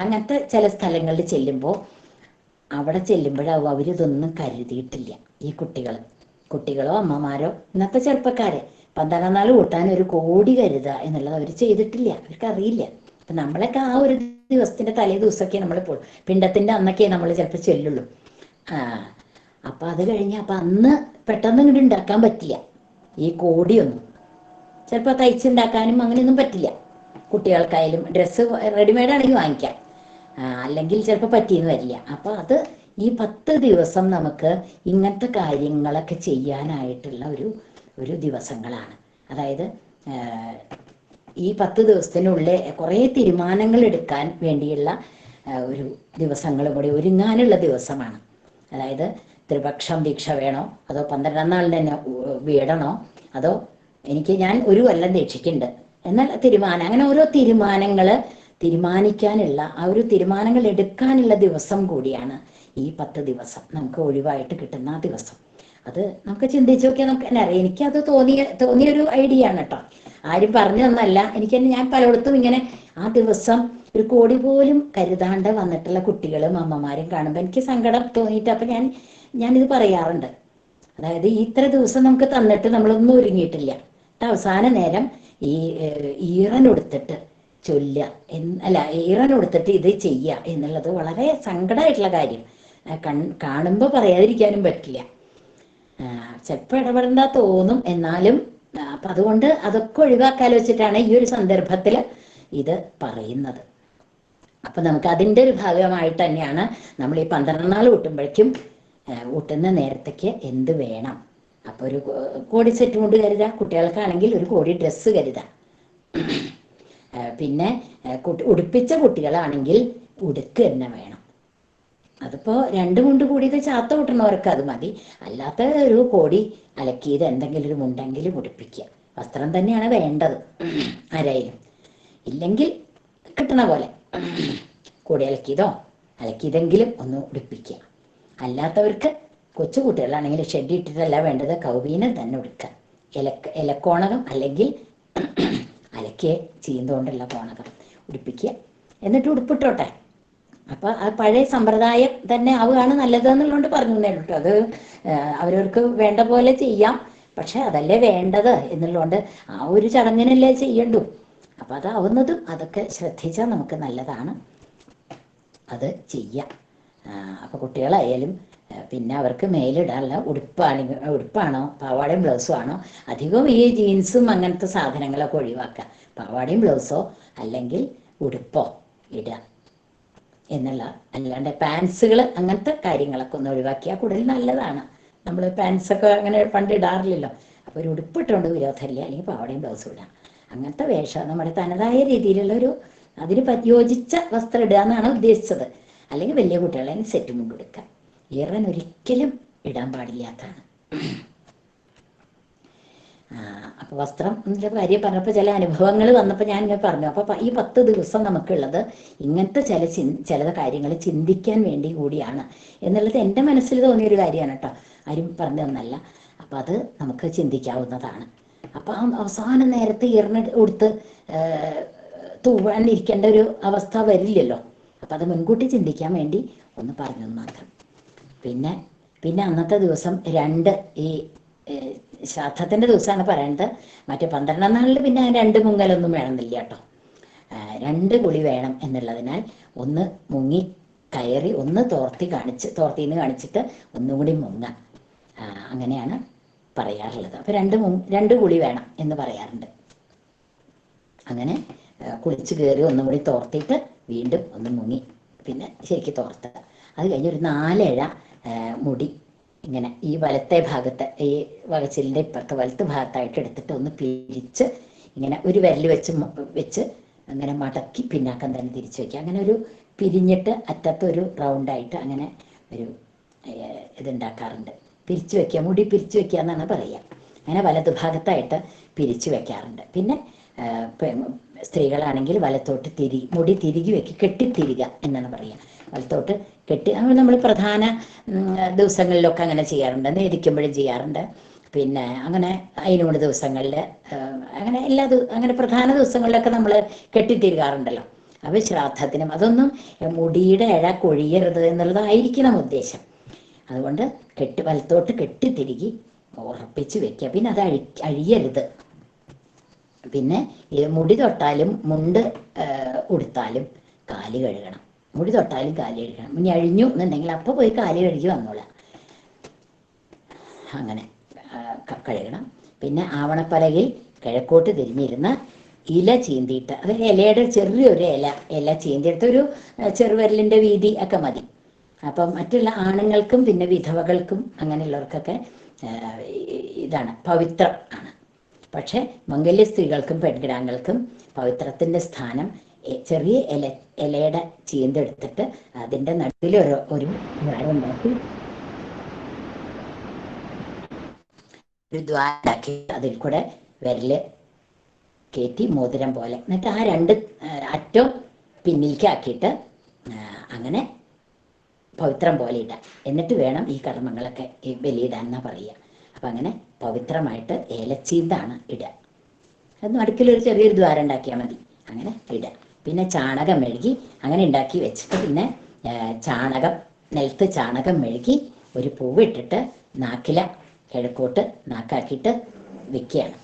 [SPEAKER 2] അങ്ങനത്തെ ചില സ്ഥലങ്ങളിൽ ചെല്ലുമ്പോൾ, അവിടെ ചെല്ലുമ്പോഴാവും അവരിതൊന്നും കരുതിയിട്ടില്ല. ഈ കുട്ടികളോ അമ്മമാരോ ഇന്നത്തെ ചെറുപ്പക്കാരെ 12 നാൾ കൂട്ടാൻ ഒരു കോടി കരുതുക എന്നുള്ളത് അവർ ചെയ്തിട്ടില്ല, അവർക്കറിയില്ല. അപ്പം നമ്മളൊക്കെ ആ ഒരു ദിവസത്തിൻ്റെ തലേ ദിവസമൊക്കെ നമ്മളിപ്പോൾ പിണ്ടത്തിൻ്റെ അന്നൊക്കെ നമ്മൾ ചിലപ്പോൾ ചെല്ലുള്ളൂ. അപ്പം അത് കഴിഞ്ഞ് അപ്പം അന്ന് പെട്ടെന്ന് ഇങ്ങോട്ട് ഉണ്ടാക്കാൻ പറ്റില്ല ഈ കോടിയൊന്നും. ചിലപ്പോൾ തയ്ച്ചുണ്ടാക്കാനും അങ്ങനെയൊന്നും പറ്റില്ല. കുട്ടികൾക്കായാലും ഡ്രസ്സ് റെഡിമെയ്ഡ് ആണെങ്കിൽ വാങ്ങിക്കാം, അല്ലെങ്കിൽ ചിലപ്പോൾ പറ്റിയെന്ന് വരില്ല. അപ്പം അത് ഈ 10 ദിവസം നമുക്ക് ഇങ്ങനത്തെ കാര്യങ്ങളൊക്കെ ചെയ്യാനായിട്ടുള്ള ഒരു ദിവസങ്ങളാണ്. അതായത് ഈ 10 ദിവസത്തിനുള്ളിൽ കുറേ തീരുമാനങ്ങൾ എടുക്കാൻ വേണ്ടിയുള്ള ഒരു ദിവസങ്ങളും കൂടി ഒരുങ്ങാനുള്ള ദിവസമാണ്. അതായത് ത്രിപക്ഷം ദീക്ഷ വേണോ, അതോ 12 നാളിന് തന്നെ വീടണോ, അതോ ഞാൻ ഒരു കൊല്ലം ദീക്ഷിക്കുന്നുണ്ട് എന്നാൽ അങ്ങനെ ഓരോ തീരുമാനിക്കാനുള്ള ആ ഒരു തീരുമാനങ്ങൾ എടുക്കാനുള്ള ദിവസം കൂടിയാണ് ഈ 10 ദിവസം നമുക്ക് ഒഴിവായിട്ട് കിട്ടുന്ന ആ ദിവസം. അത് നമുക്ക് ചിന്തിച്ച് നോക്കിയാൽ നമുക്ക് തന്നെ അറിയാം. എനിക്കത് തോന്നിയൊരു ഐഡിയ ആണ് കേട്ടോ, ആരും പറഞ്ഞു തന്നല്ല. ഞാൻ പലയിടത്തും ഇങ്ങനെ ആ ദിവസം ഒരു കോടി പോലും കരുതാണ്ട് വന്നിട്ടുള്ള കുട്ടികളും അമ്മമാരും കാണുമ്പോൾ എനിക്ക് സങ്കടം തോന്നിയിട്ട് അപ്പം ഞാനിത് പറയാറുണ്ട്. അതായത് ഇത്ര ദിവസം നമുക്ക് തന്നിട്ട് നമ്മളൊന്നും ഒരുങ്ങിയിട്ടില്ല. അവസാന നേരം ഈ ഈറനെടുത്തിട്ട് ഈറനെടുത്തിട്ട് ഇത് ചെയ്യുക എന്നുള്ളത് വളരെ സങ്കടമായിട്ടുള്ള കാര്യം. കാണുമ്പോൾ പറയാതിരിക്കാനും പറ്റില്ല. ചിലപ്പോൾ ഇടപെടേണ്ട തോന്നും, എന്നാലും അപ്പം അതുകൊണ്ട് അതൊക്കെ ഒഴിവാക്കാൻ വെച്ചിട്ടാണ് ഈ ഒരു സന്ദർഭത്തിൽ ഇത് പറയുന്നത്. അപ്പം നമുക്ക് അതിൻ്റെ ഒരു ഭാഗമായിട്ട് തന്നെയാണ് നമ്മൾ ഈ 12 നാൾ കൂട്ടുമ്പോഴേക്കും ഊട്ടുന്ന നേരത്തേക്ക് എന്ത് വേണം. അപ്പോൾ ഒരു കോടി സെറ്റ് കൊണ്ട് കരുതാം, കുട്ടികൾക്കാണെങ്കിൽ ഒരു കോടി ഡ്രസ്സ് കരുതാം. പിന്നെ ഉടുപ്പിച്ച കുട്ടികളാണെങ്കിൽ ഉടുക്ക് തന്നെ വേണം. അതിപ്പോൾ 2 മുണ്ട് കൂടിയത് ചാത്ത കൂട്ടുന്നവർക്ക് അത് മതി. അല്ലാത്ത ഒരു കോടി അലക്കിയത് എന്തെങ്കിലും ഒരു മുണ്ടെങ്കിലും ഉടുപ്പിക്കുക. വസ്ത്രം തന്നെയാണ് വേണ്ടത് ആരായാലും. ഇല്ലെങ്കിൽ കിട്ടണ പോലെ കൂടി അലക്കിയതെങ്കിലും ഒന്ന് ഉടുപ്പിക്കുക. അല്ലാത്തവർക്ക് കൊച്ചു കുട്ടികളാണെങ്കിൽ ഷെഡ് ഇട്ടിട്ടല്ല വേണ്ടത്, കൗബീനം തന്നെ ഉടുക്കുക. ഇലക്കോണകം അല്ലെങ്കിൽ അലക്കിയ ചീന്തുകൊണ്ടുള്ള കോണകം ഉടുപ്പിക്കുക, എന്നിട്ട് ഉടുപ്പിട്ടോട്ടെ. അപ്പം ആ പഴയ സമ്പ്രദായം തന്നെ ആവുകയാണ് നല്ലതെന്നുള്ളതുകൊണ്ട് പറഞ്ഞു കേട്ടോ. അത് അവരവർക്ക് വേണ്ട പോലെ ചെയ്യാം, പക്ഷെ അതല്ലേ വേണ്ടത് എന്നുള്ളതുകൊണ്ട് ആ ഒരു ചടങ്ങിനല്ലേ ചെയ്യണ്ടു. അപ്പം അതാവുന്നതും അതൊക്കെ ശ്രദ്ധിച്ചാൽ നമുക്ക് നല്ലതാണ്, അത് ചെയ്യാം. അപ്പോൾ കുട്ടികളായാലും പിന്നെ അവർക്ക് മേലിടാനുള്ള ഉടുപ്പാണോ പാവാടയും ബ്ലൗസും ആണോ, അധികവും ഈ ജീൻസും അങ്ങനത്തെ സാധനങ്ങളൊക്കെ ഒഴിവാക്കുക. പാവാടയും ബ്ലൗസോ അല്ലെങ്കിൽ ഉടുപ്പോ ഇടുക. എന്നുള്ള, അല്ലാണ്ട് പാൻസുകൾ അങ്ങനത്തെ കാര്യങ്ങളൊക്കെ ഒന്ന് ഒഴിവാക്കിയാൽ കൂടുതൽ നല്ലതാണ്. നമ്മൾ പാൻസൊക്കെ അങ്ങനെ പണ്ട് ഇടാറില്ലല്ലോ. അപ്പോൾ ഒരു ഉടുപ്പിട്ടുകൊണ്ട് വിരോധമില്ല, അല്ലെങ്കിൽ പാവടയും ബ്ലൗസും ഇടാം. അങ്ങനത്തെ വേഷം നമ്മുടെ തനതായ രീതിയിലുള്ളൊരു അതിന് യോജിച്ച വസ്ത്രം ഇടുക എന്നാണ് ഉദ്ദേശിച്ചത്. അല്ലെങ്കിൽ വലിയ കുട്ടികളെ സെറ്റ് മുണ്ട് എടുക്കുക. ഈറൻ ഒരിക്കലും ഇടാൻ പാടില്ലാത്തതാണ്. അപ്പോൾ വസ്ത്രം എൻ്റെ കാര്യം പറഞ്ഞപ്പോൾ ചില അനുഭവങ്ങൾ വന്നപ്പോൾ ഞാൻ ഇങ്ങനെ പറഞ്ഞു. അപ്പോൾ ഈ 10 ദിവസം നമുക്കുള്ളത് ഇങ്ങനത്തെ ചില കാര്യങ്ങൾ ചിന്തിക്കാൻ വേണ്ടി കൂടിയാണ് എന്നുള്ളത് എൻ്റെ മനസ്സിൽ തോന്നിയൊരു കാര്യമാണ് കേട്ടോ. ആരും പറഞ്ഞു തന്നല്ല. അപ്പം അത് നമുക്ക് ചിന്തിക്കാവുന്നതാണ്. അപ്പം അവസാന നേരത്തെ ഈറിന് കൊടുത്ത് തൂവാനിരിക്കേണ്ട ഒരു അവസ്ഥ വരില്ലല്ലോ. അപ്പം അത് മുൻകൂട്ടി ചിന്തിക്കാൻ വേണ്ടി ഒന്ന് പറഞ്ഞത് മാത്രം. പിന്നെ അന്നത്തെ ദിവസം ഈ ശ്രാദ്ധത്തിൻ്റെ ദിവസമാണ് പറയുന്നത്. മറ്റേ 12 നാളിൽ പിന്നെ 2 മുങ്ങലൊന്നും വേണമെന്നില്ല കേട്ടോ. 2 കുളി വേണം എന്നുള്ളതിനാൽ ഒന്ന് മുങ്ങി കയറി ഒന്ന് തോർത്തിന്ന് കാണിച്ചിട്ട് ഒന്നും കൂടി മുങ്ങാം, അങ്ങനെയാണ് പറയാറുള്ളത്. അപ്പോൾ 2 കുളി വേണം എന്ന് പറയാറുണ്ട്. അങ്ങനെ കുളിച്ച് കയറി ഒന്നും കൂടി തോർത്തിയിട്ട് വീണ്ടും ഒന്ന് മുങ്ങി പിന്നെ ശരിക്ക് തോർത്തുക. അത് കഴിഞ്ഞ് ഒരു 4 ഇഴ മുടി ഇങ്ങനെ ഈ വലത്തെ ഭാഗത്ത്, ഈ വകച്ചിലിൻ്റെ ഇപ്പുറത്തെ വലത്ത് ഭാഗത്തായിട്ട് എടുത്തിട്ട് ഒന്ന് പിരിച്ച് ഇങ്ങനെ ഒരു വിരൽ വെച്ച് അങ്ങനെ മടക്കി പിന്നാക്കം തന്നെ തിരിച്ചു വയ്ക്കുക. അങ്ങനെ ഒരു പിരിഞ്ഞിട്ട് അറ്റത്തൊരു റൗണ്ടായിട്ട് അങ്ങനെ ഒരു ഇതുണ്ടാക്കാറുണ്ട്. പിരിച്ചു വയ്ക്കുക, മുടി പിരിച്ചു വയ്ക്കുക എന്നാണ് പറയുക. അങ്ങനെ വലതു ഭാഗത്തായിട്ട് പിരിച്ചു വെക്കാറുണ്ട്. പിന്നെ സ്ത്രീകളാണെങ്കിൽ വലത്തോട്ട് മുടി തിരികെ കെട്ടിത്തിരിക എന്നാണ് പറയുക. വലത്തോട്ട് കെട്ടി നമ്മൾ പ്രധാന ദിവസങ്ങളിലൊക്കെ അങ്ങനെ ചെയ്യാറുണ്ട്. നേദിക്കുമ്പോഴും ചെയ്യാറുണ്ട്. പിന്നെ അങ്ങനെ അതിനൂട് ദിവസങ്ങളിൽ അങ്ങനെ അങ്ങനെ പ്രധാന ദിവസങ്ങളിലൊക്കെ നമ്മൾ കെട്ടിത്തിരികാറുണ്ടല്ലോ. അപ്പോൾ ശ്രാദ്ധത്തിനും അതൊന്നും മുടിയുടെ ഇഴ കൊഴിയരുത് എന്നുള്ളതായിരിക്കണം ഉദ്ദേശം. അതുകൊണ്ട് വലത്തോട്ട് കെട്ടിത്തിരികി ഉറപ്പിച്ച് വെക്കുക. പിന്നെ അത് അഴിയരുത്. പിന്നെ മുടി തൊട്ടാലും മുണ്ട് ഉടുത്താലും കാല് കഴുകണം. മുടി തൊട്ടാലും കാല് കഴുകണം. ഇനി അഴിഞ്ഞു എന്നുണ്ടെങ്കിൽ അപ്പോൾ പോയി കാല് കഴുകി വന്നോളാം. അങ്ങനെ കഴുകണം. പിന്നെ ആവണപ്പലകിൽ കിഴക്കോട്ട് തിരിഞ്ഞിരുന്ന് ഇല ചീന്തിയിട്ട്, അത് ഇലയുടെ ചെറിയൊരു ഇല ചീന്തിയെടുത്ത് ഒരു ചെറുവിരലിൻ്റെ വീതി ഒക്കെ മതി. അപ്പം മറ്റുള്ള ആണുങ്ങൾക്കും പിന്നെ വിധവകൾക്കും അങ്ങനെയുള്ളവർക്കൊക്കെ ഇതാണ് പവിത്രം ആണ്. പക്ഷെ മംഗല്യ സ്ത്രീകൾക്കും പെൺകിടാങ്ങൾക്കും പവിത്രത്തിൻ്റെ സ്ഥാനം ചെറിയ ഇലയുടെ ചീന്തെടുത്തിട്ട് അതിൻ്റെ നടുവിൽ ഒരു ദ്വാരം ഉണ്ടാക്കി അതിൽ കൂടെ വിരല് കയറ്റി മോതിരം പോലെ, എന്നിട്ട് ആ 2 അറ്റം പിന്നിലേക്ക് ആക്കിയിട്ട് അങ്ങനെ പവിത്രം പോലെ ഇടാം. എന്നിട്ട് വേണം ഈ കർമ്മങ്ങളൊക്കെ ബലിയിടാൻ എന്നാ പറയുക. അപ്പം അങ്ങനെ പവിത്രമായിട്ട് ഏലച്ചീന്താണ് ഇടുക. അത് നടുക്കിലൊരു ചെറിയൊരു ദ്വാരം ഉണ്ടാക്കിയാൽ മതി. അങ്ങനെ ഇടുക. പിന്നെ ചാണകം മെഴുകി അങ്ങനെ ഉണ്ടാക്കി വെച്ചിട്ട് പിന്നെ നിലത്ത് ചാണകം മെഴുകി ഒരു പൂവ് ഇട്ടിട്ട് നാക്കില കിഴക്കോട്ട് നാക്കാക്കിയിട്ട് വെക്കുകയാണ്.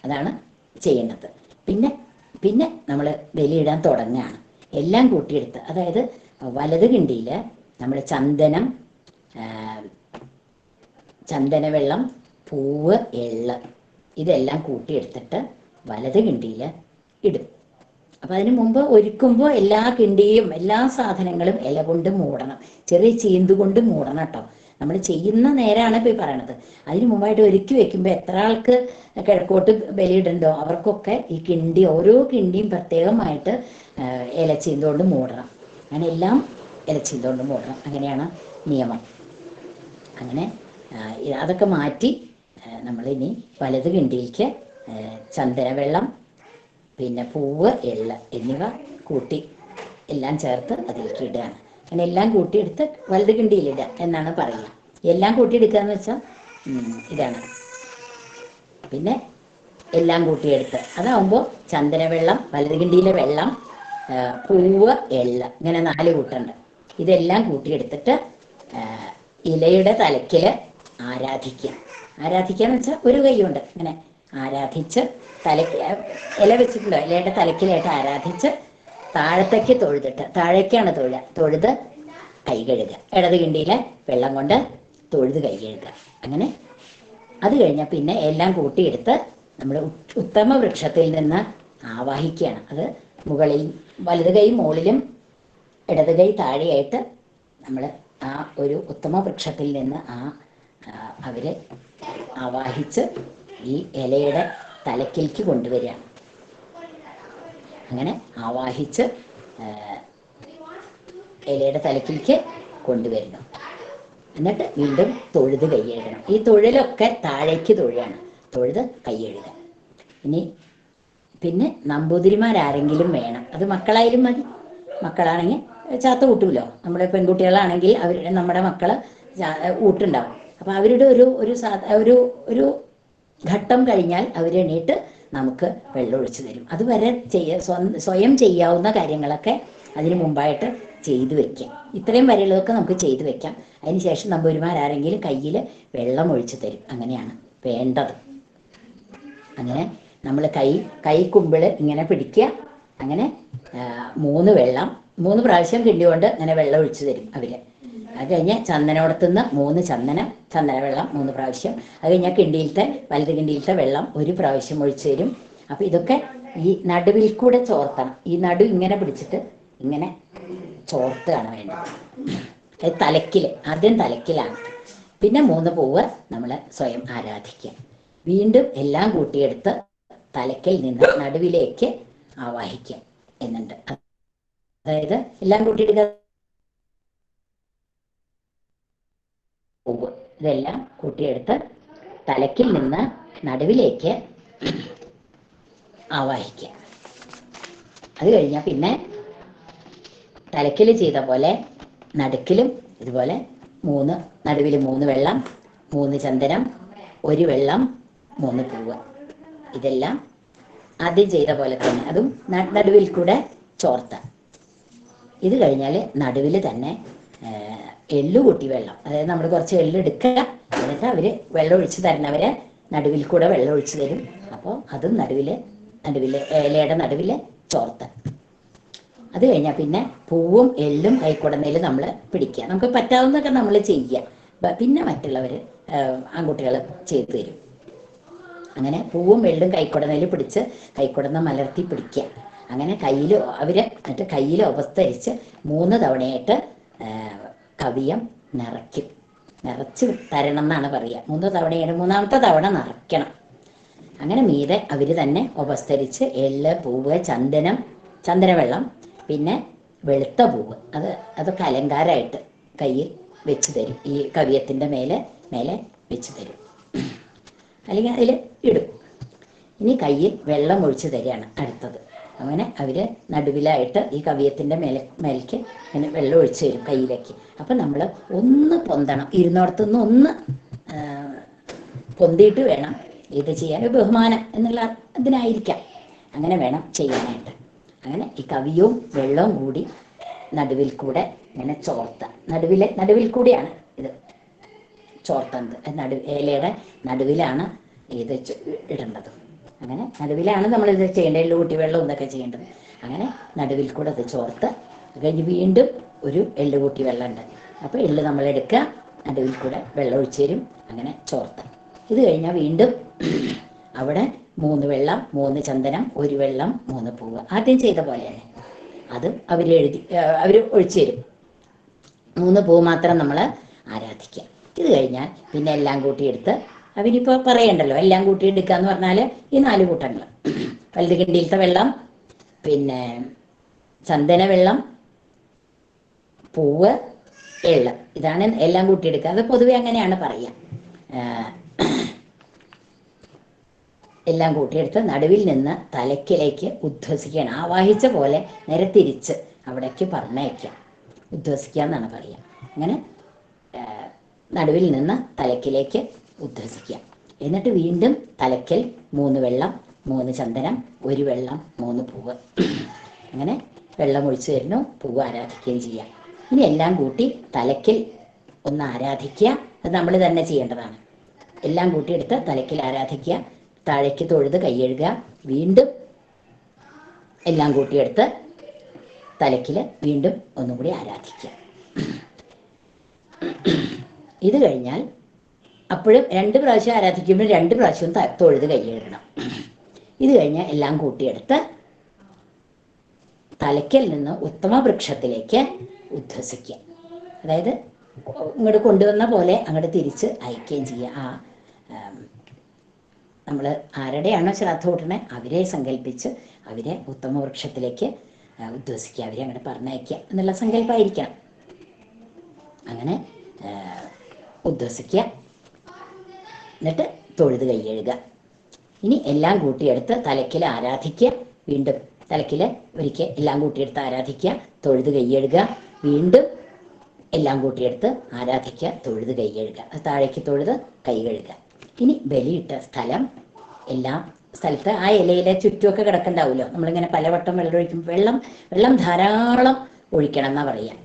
[SPEAKER 2] അതാണ് ചെയ്യേണ്ടത്. പിന്നെ നമ്മൾ ബലിയിടാൻ തുടങ്ങുകയാണ്. എല്ലാം കൂട്ടിയെടുത്ത്, അതായത് വലത് കിണ്ടിയിൽ നമ്മൾ ചന്ദനവെള്ളം, പൂവ്, എള്ള് ഇതെല്ലാം കൂട്ടിയെടുത്തിട്ട് വലത് കിണ്ടിയിൽ ഇടും. അപ്പം അതിന് മുമ്പ് ഒരുക്കുമ്പോൾ എല്ലാ കിണ്ടിയും എല്ലാ സാധനങ്ങളും ഇല കൊണ്ട് മൂടണം. ചെറിയ ചീന്തുകൊണ്ട് മൂടണം കേട്ടോ. നമ്മൾ ചെയ്യുന്ന നേരാണ് ഇപ്പോൾ ഈ പറയണത്. അതിന് മുമ്പായിട്ട് ഒരുക്കി വെക്കുമ്പോൾ എത്ര ആൾക്ക് കിഴക്കോട്ട് ബലിയിടുന്നുണ്ടോ അവർക്കൊക്കെ ഈ ഓരോ കിണ്ടിയും പ്രത്യേകമായിട്ട് ഇലച്ചീന്തുകൊണ്ട് മൂടണം. അങ്ങനെ എല്ലാം ഇലച്ചീന്തുകൊണ്ട് മൂടണം. അങ്ങനെയാണ് നിയമം. അങ്ങനെ അതൊക്കെ മാറ്റി നമ്മളിനി വലത് കിണ്ടിയിലേക്ക് ചന്ദനവെള്ളം, പിന്നെ പൂവ്, എള്ള് എന്നിവ കൂട്ടി എല്ലാം ചേർത്ത് അതിലേക്ക് ഇടുകയാണ്. അങ്ങനെ എല്ലാം കൂട്ടിയെടുത്ത് വലത് കിണ്ടിയിലിടുക എന്നാണ് പറയുക. എല്ലാം കൂട്ടിയെടുക്കുക എന്ന് വെച്ചാൽ ഇതാണ്. പിന്നെ എല്ലാം കൂട്ടിയെടുത്ത് അതാവുമ്പോൾ ചന്ദനവെള്ളം, വലത് കിണ്ടിയിലെ വെള്ളം, പൂവ്, എള്ള് ഇങ്ങനെ 4 കൂട്ടുണ്ട്. ഇതെല്ലാം കൂട്ടിയെടുത്തിട്ട് ഇലയുടെ തലയ്ക്കൽ ആരാധിക്കുക എന്ന് വെച്ചാൽ ഒരു കൈ കൊണ്ട് ഇങ്ങനെ ആരാധിച്ച് ഇല വെച്ചിട്ടുണ്ടോ ഇലയുടെ തലയ്ക്കലായിട്ട് ആരാധിച്ച് താഴത്തേക്ക് താഴേക്കാണ് തൊഴുത് കൈ കഴുകുക. ഇടത് കിണ്ടിയിലെ വെള്ളം കൊണ്ട് തൊഴുത് കൈ കഴുകുക. അങ്ങനെ അത് കഴിഞ്ഞാൽ പിന്നെ എല്ലാം കൂട്ടിയെടുത്ത് നമ്മൾ ഉത്തമ വൃക്ഷത്തിൽ നിന്ന് ആവാഹിക്കുകയാണ്. അത് മുകളിൽ വലത് കൈ മുകളിലും ഇടത് കൈ താഴെയായിട്ട് നമ്മൾ ആ ഒരു ഉത്തമ വൃക്ഷത്തിൽ നിന്ന് അവരെ ആവാഹിച്ച് ഈ ഇലയുടെ തലക്കിലേക്ക് കൊണ്ടുവരികയാണ്. അങ്ങനെ ആവാഹിച്ച് ഇലയുടെ തലക്കിലേക്ക് കൊണ്ടുവരുന്നു. എന്നിട്ട് വീണ്ടും തൊഴുത് കൈയെഴുതണം. ഈ തൊഴിലൊക്കെ താഴേക്ക് തൊഴിലാണ്, തൊഴുത് കൈയെഴുതുക. ഇനി പിന്നെ നമ്പൂതിരിമാരാരെങ്കിലും വേണം, അത് മക്കളായാലും മതി. മക്കളാണെങ്കിൽ ചാത്ത കൂട്ടുമല്ലോ. നമ്മുടെ പെൺകുട്ടികളാണെങ്കിൽ നമ്മുടെ മക്കള് ഊട്ടുണ്ടാവും. അപ്പൊ അവരുടെ ഒരു ഒരു ഘട്ടം കഴിഞ്ഞാൽ അവരെണീട്ട് നമുക്ക് വെള്ളം ഒഴിച്ചു തരും. അതുവരെ സ്വയം ചെയ്യാവുന്ന കാര്യങ്ങളൊക്കെ അതിന് മുമ്പായിട്ട് ചെയ്തു വെക്കാം. ഇത്രയും വരെയുള്ളതൊക്കെ നമുക്ക് ചെയ്തു വെക്കാം. അതിനുശേഷം നമ്പൂതിരിമാരാരെങ്കിലും കയ്യിൽ വെള്ളം ഒഴിച്ചു തരും. അങ്ങനെയാണ് വേണ്ടത്. അങ്ങനെ നമ്മൾ കൈ കുമ്പിള് ഇങ്ങനെ പിടിക്കുക. അങ്ങനെ 3 പ്രാവശ്യം കിണ്ടി കൊണ്ട് അങ്ങനെ വെള്ളം ഒഴിച്ചു തരും അവര്. അത് കഴിഞ്ഞ് ചന്ദനോടത്തുനിന്ന് 3 ചന്ദന വെള്ളം 3 പ്രാവശ്യം. അത് കഴിഞ്ഞാൽ വലത് കിണ്ടിയിലത്തെ വെള്ളം 1 പ്രാവശ്യം ഒഴിച്ചു തരും. അപ്പൊ ഇതൊക്കെ ഈ നടുവിൽ കൂടെ ചോർത്തണം. ഈ നടു ഇങ്ങനെ പിടിച്ചിട്ട് ഇങ്ങനെ ചോർത്തുകയാണ് വേണ്ടത്. ആദ്യം തലക്കിലാണ്. പിന്നെ 3 പൂവ് നമ്മൾ സ്വയം ആരാധിക്കുക. വീണ്ടും എല്ലാം കൂട്ടിയെടുത്ത് തലക്കിൽ നിന്ന് നടുവിലേക്ക് ആവാഹിക്കുക എന്നുണ്ട്. അതായത് എല്ലാം കൂട്ടിയെടുക്കുക, പൂവ് ഇതെല്ലാം കൂട്ടിയെടുത്ത് തലക്കിൽ നിന്ന് നടുവിലേക്ക് ആവാഹിക്കുക. അത് കഴിഞ്ഞാൽ പിന്നെ തലക്കിൽ ചെയ്ത പോലെ നടുക്കിലും ഇതുപോലെ നടുവിൽ 3 വെള്ളം, 3 ചന്ദനം, 1 വെള്ളം, 3 പൂവ്. ഇതെല്ലാം ആദ്യം ചെയ്ത പോലെ തന്നെ അതും നടുവിൽ കൂടെ ചോർത്ത. ഇത് കഴിഞ്ഞാൽ നടുവിൽ തന്നെ എള്ളുകൂട്ടി വെള്ളം, അതായത് നമ്മൾ കുറച്ച് എള്ളെടുക്കുക. എന്നിട്ട് അവര് വെള്ളം ഒഴിച്ചു തരണവരെ നടുവിൽ കൂടെ വെള്ളം ഒഴിച്ചു തരും. അപ്പോൾ അതും നടുവില് ഇലയുടെ നടുവില് ചോർത്ത. അത് കഴിഞ്ഞാൽ പിന്നെ പൂവും എള്ളും കൈക്കുടന്നയിൽ നമ്മൾ പിടിക്കുക. നമുക്ക് പറ്റാവുന്നതൊക്കെ നമ്മൾ ചെയ്യുക. പിന്നെ മറ്റുള്ളവർ ആൺകുട്ടികൾ ചെയ്തു തരും. അങ്ങനെ പൂവും എള്ളും കൈക്കുടന്നയിൽ പിടിച്ച് കൈക്കുടന്ന മലർത്തി പിടിക്കുക. അങ്ങനെ എന്നിട്ട് കയ്യിൽ ഉപസ്തരിച്ച് 3 തവണയായിട്ട് കവിയം നിറച്ച് തരണം എന്നാണ് പറയുക. 3 തവണയാണ്. 3ാമത്തെ തവണ നിറയ്ക്കണം. അങ്ങനെ മീതെ അവര് തന്നെ ഉപസ്തരിച്ച് എള്ള്, പൂവ്, ചന്ദനവെള്ളം, പിന്നെ വെളുത്ത പൂവ് അതൊക്കെ അലങ്കാരമായിട്ട് കയ്യിൽ വെച്ച് തരും. ഈ കവിയത്തിൻ്റെ മേലെ വെച്ച് തരും, അല്ലെങ്കിൽ അതിൽ ഇടും. ഇനി കയ്യിൽ വെള്ളം ഒഴിച്ച് തരികയാണ് അടുത്തത്. അങ്ങനെ അവര് നടുവിലായിട്ട് ഈ കവിയത്തിൻ്റെ മേലേക്ക് ഇങ്ങനെ വെള്ളം ഒഴിച്ച് തരും കയ്യിലേക്ക്. അപ്പം നമ്മൾ ഒന്ന് പൊന്തണം, ഇരുന്നോടത്തുനിന്ന് ഒന്ന് പൊന്തിയിട്ട് വേണം ഇത് ചെയ്യാൻ. ബഹുമാനം എന്നുള്ള ഇതിനായിരിക്കാം അങ്ങനെ വേണം ചെയ്യാനായിട്ട്. അങ്ങനെ ഈ കവിയും വെള്ളവും കൂടി നടുവിൽ കൂടെ ഇങ്ങനെ ചോർത്ത. നടുവിൽ കൂടിയാണ് ഇത് ചോർത്തുന്നത്. ഇലയുടെ നടുവിലാണ് ഇത് ഇടേണ്ടത്. അങ്ങനെ നടുവിലാണ് നമ്മളിത് ചെയ്യേണ്ടത്. എള്ളുകൂട്ടി വെള്ളം എന്നൊക്കെ ചെയ്യേണ്ടത്. അങ്ങനെ നടുവിൽ കൂടെ അത് ചോർത്ത് കഴിഞ്ഞ് വീണ്ടും ഒരു എള്ളുകൂട്ടി വെള്ളം ഉണ്ട്. അപ്പോൾ എള്ള് നമ്മൾ എടുക്കുക, നടുവിൽ കൂടെ വെള്ളം ഒഴിച്ചു തരും. അങ്ങനെ ചോർത്ത. ഇത് കഴിഞ്ഞാൽ വീണ്ടും അവിടെ 3 വെള്ളം, 3 ചന്ദനം, 1 വെള്ളം, 3 പൂവ്. ആദ്യം ചെയ്ത പോലെ തന്നെ അത് അവർ ഒഴിച്ചു തരും. 3 പൂവ് മാത്രം നമ്മൾ ആരാധിക്കുക. ഇത് കഴിഞ്ഞാൽ പിന്നെ എല്ലാം കൂട്ടിയെടുത്ത് അവരിപ്പോൾ പറയണ്ടല്ലോ, എല്ലാം കൂട്ടിയെടുക്കുക എന്ന് പറഞ്ഞാൽ ഈ 4 കൂട്ടങ്ങൾ: വലുത് കിണ്ടിയിലത്തെ വെള്ളം, പിന്നെ ചന്ദന വെള്ളം, പൂവ്, എള്ള്. ഇതാണ് എല്ലാം കൂട്ടിയെടുക്കുക. അത് പൊതുവെ അങ്ങനെയാണ് പറയുക. എല്ലാം കൂട്ടിയെടുത്ത് നടുവിൽ നിന്ന് തലക്കിലേക്ക് ഉദ്വസിക്കുകയാണ്. ആവാഹിച്ച പോലെ നേരെ തിരിച്ച് അവിടേക്ക് പറഞ്ഞയക്കുക. ഉദ്വസിക്കുക എന്നാണ് പറയുക. അങ്ങനെ നടുവിൽ നിന്ന് തലക്കിലേക്ക് ഉദ്വസിക്കുക. എന്നിട്ട് വീണ്ടും തലക്കൽ 3 വെള്ളം, 3 ചന്ദനം, 1 വെള്ളം, 3 പൂവ്. അങ്ങനെ വെള്ളം ഒഴിച്ചു തരുന്നു, പൂവ് ആരാധിക്കുകയും ചെയ്യാം. ഇനി എല്ലാം കൂട്ടി തലക്കിൽ ഒന്ന് ആരാധിക്കുക. അത് നമ്മൾ തന്നെ ചെയ്യേണ്ടതാണ്. എല്ലാം കൂട്ടിയെടുത്ത് തലക്കിൽ ആരാധിക്കുക. താഴേക്ക് തൊഴുത് കൈയെഴുകുക. വീണ്ടും എല്ലാം കൂട്ടിയെടുത്ത് തലക്കിൽ വീണ്ടും ഒന്നും കൂടി ആരാധിക്കുക. ഇത് കഴിഞ്ഞാൽ അപ്പോഴും 2 പ്രാവശ്യം ആരാധിക്കുമ്പോൾ 2 പ്രാവശ്യവും തൊഴുത് കൈയെഴുതണം. ഇത് കഴിഞ്ഞാൽ എല്ലാം കൂട്ടിയെടുത്ത് തലയ്ക്കൽ നിന്ന് ഉത്തമ വൃക്ഷത്തിലേക്ക് ഉദ്വസിക്കുക. അതായത് ഇങ്ങോട്ട് കൊണ്ടുവന്ന പോലെ അങ്ങോട്ട് തിരിച്ച് അയക്കുകയും ചെയ്യുക. ആ നമ്മൾ ആരുടെയാണോ ശ്രാദ്ധ കൂട്ടണേ അവരെ സങ്കല്പിച്ച് അവരെ ഉത്തമ വൃക്ഷത്തിലേക്ക് ഉദ്വസിക്കുക, അവരെ അങ്ങോട്ട് പറഞ്ഞയക്കുക എന്നുള്ള സങ്കല്പമായിരിക്കണം. അങ്ങനെ ഉദ്വസിക്കുക, എന്നിട്ട് തൊഴുത് കൈയ്യഴുക. ഇനി എല്ലാം കൂട്ടിയെടുത്ത് തലയ്ക്കൽ ആരാധിക്കുക. വീണ്ടും തലയ്ക്കൽ ഒരിക്കൽ എല്ലാം കൂട്ടിയെടുത്ത് ആരാധിക്കുക, തൊഴുത് കൈയ്യഴുക. വീണ്ടും എല്ലാം കൂട്ടിയെടുത്ത് ആരാധിക്കുക, തൊഴുത് കൈയ്യഴുക. അത് താഴേക്ക് തൊഴുത് കൈ കഴുകുക. ഇനി ബലിയിട്ട സ്ഥലം എല്ലാം സ്ഥലത്ത് ആ ഇലയിലെ ചുറ്റുമൊക്കെ കിടക്കണ്ടാവുമല്ലോ. നമ്മളിങ്ങനെ പലവട്ടം വെള്ളം ഒഴിക്കും. വെള്ളം ധാരാളം ഒഴിക്കണം എന്നാ പറയുക.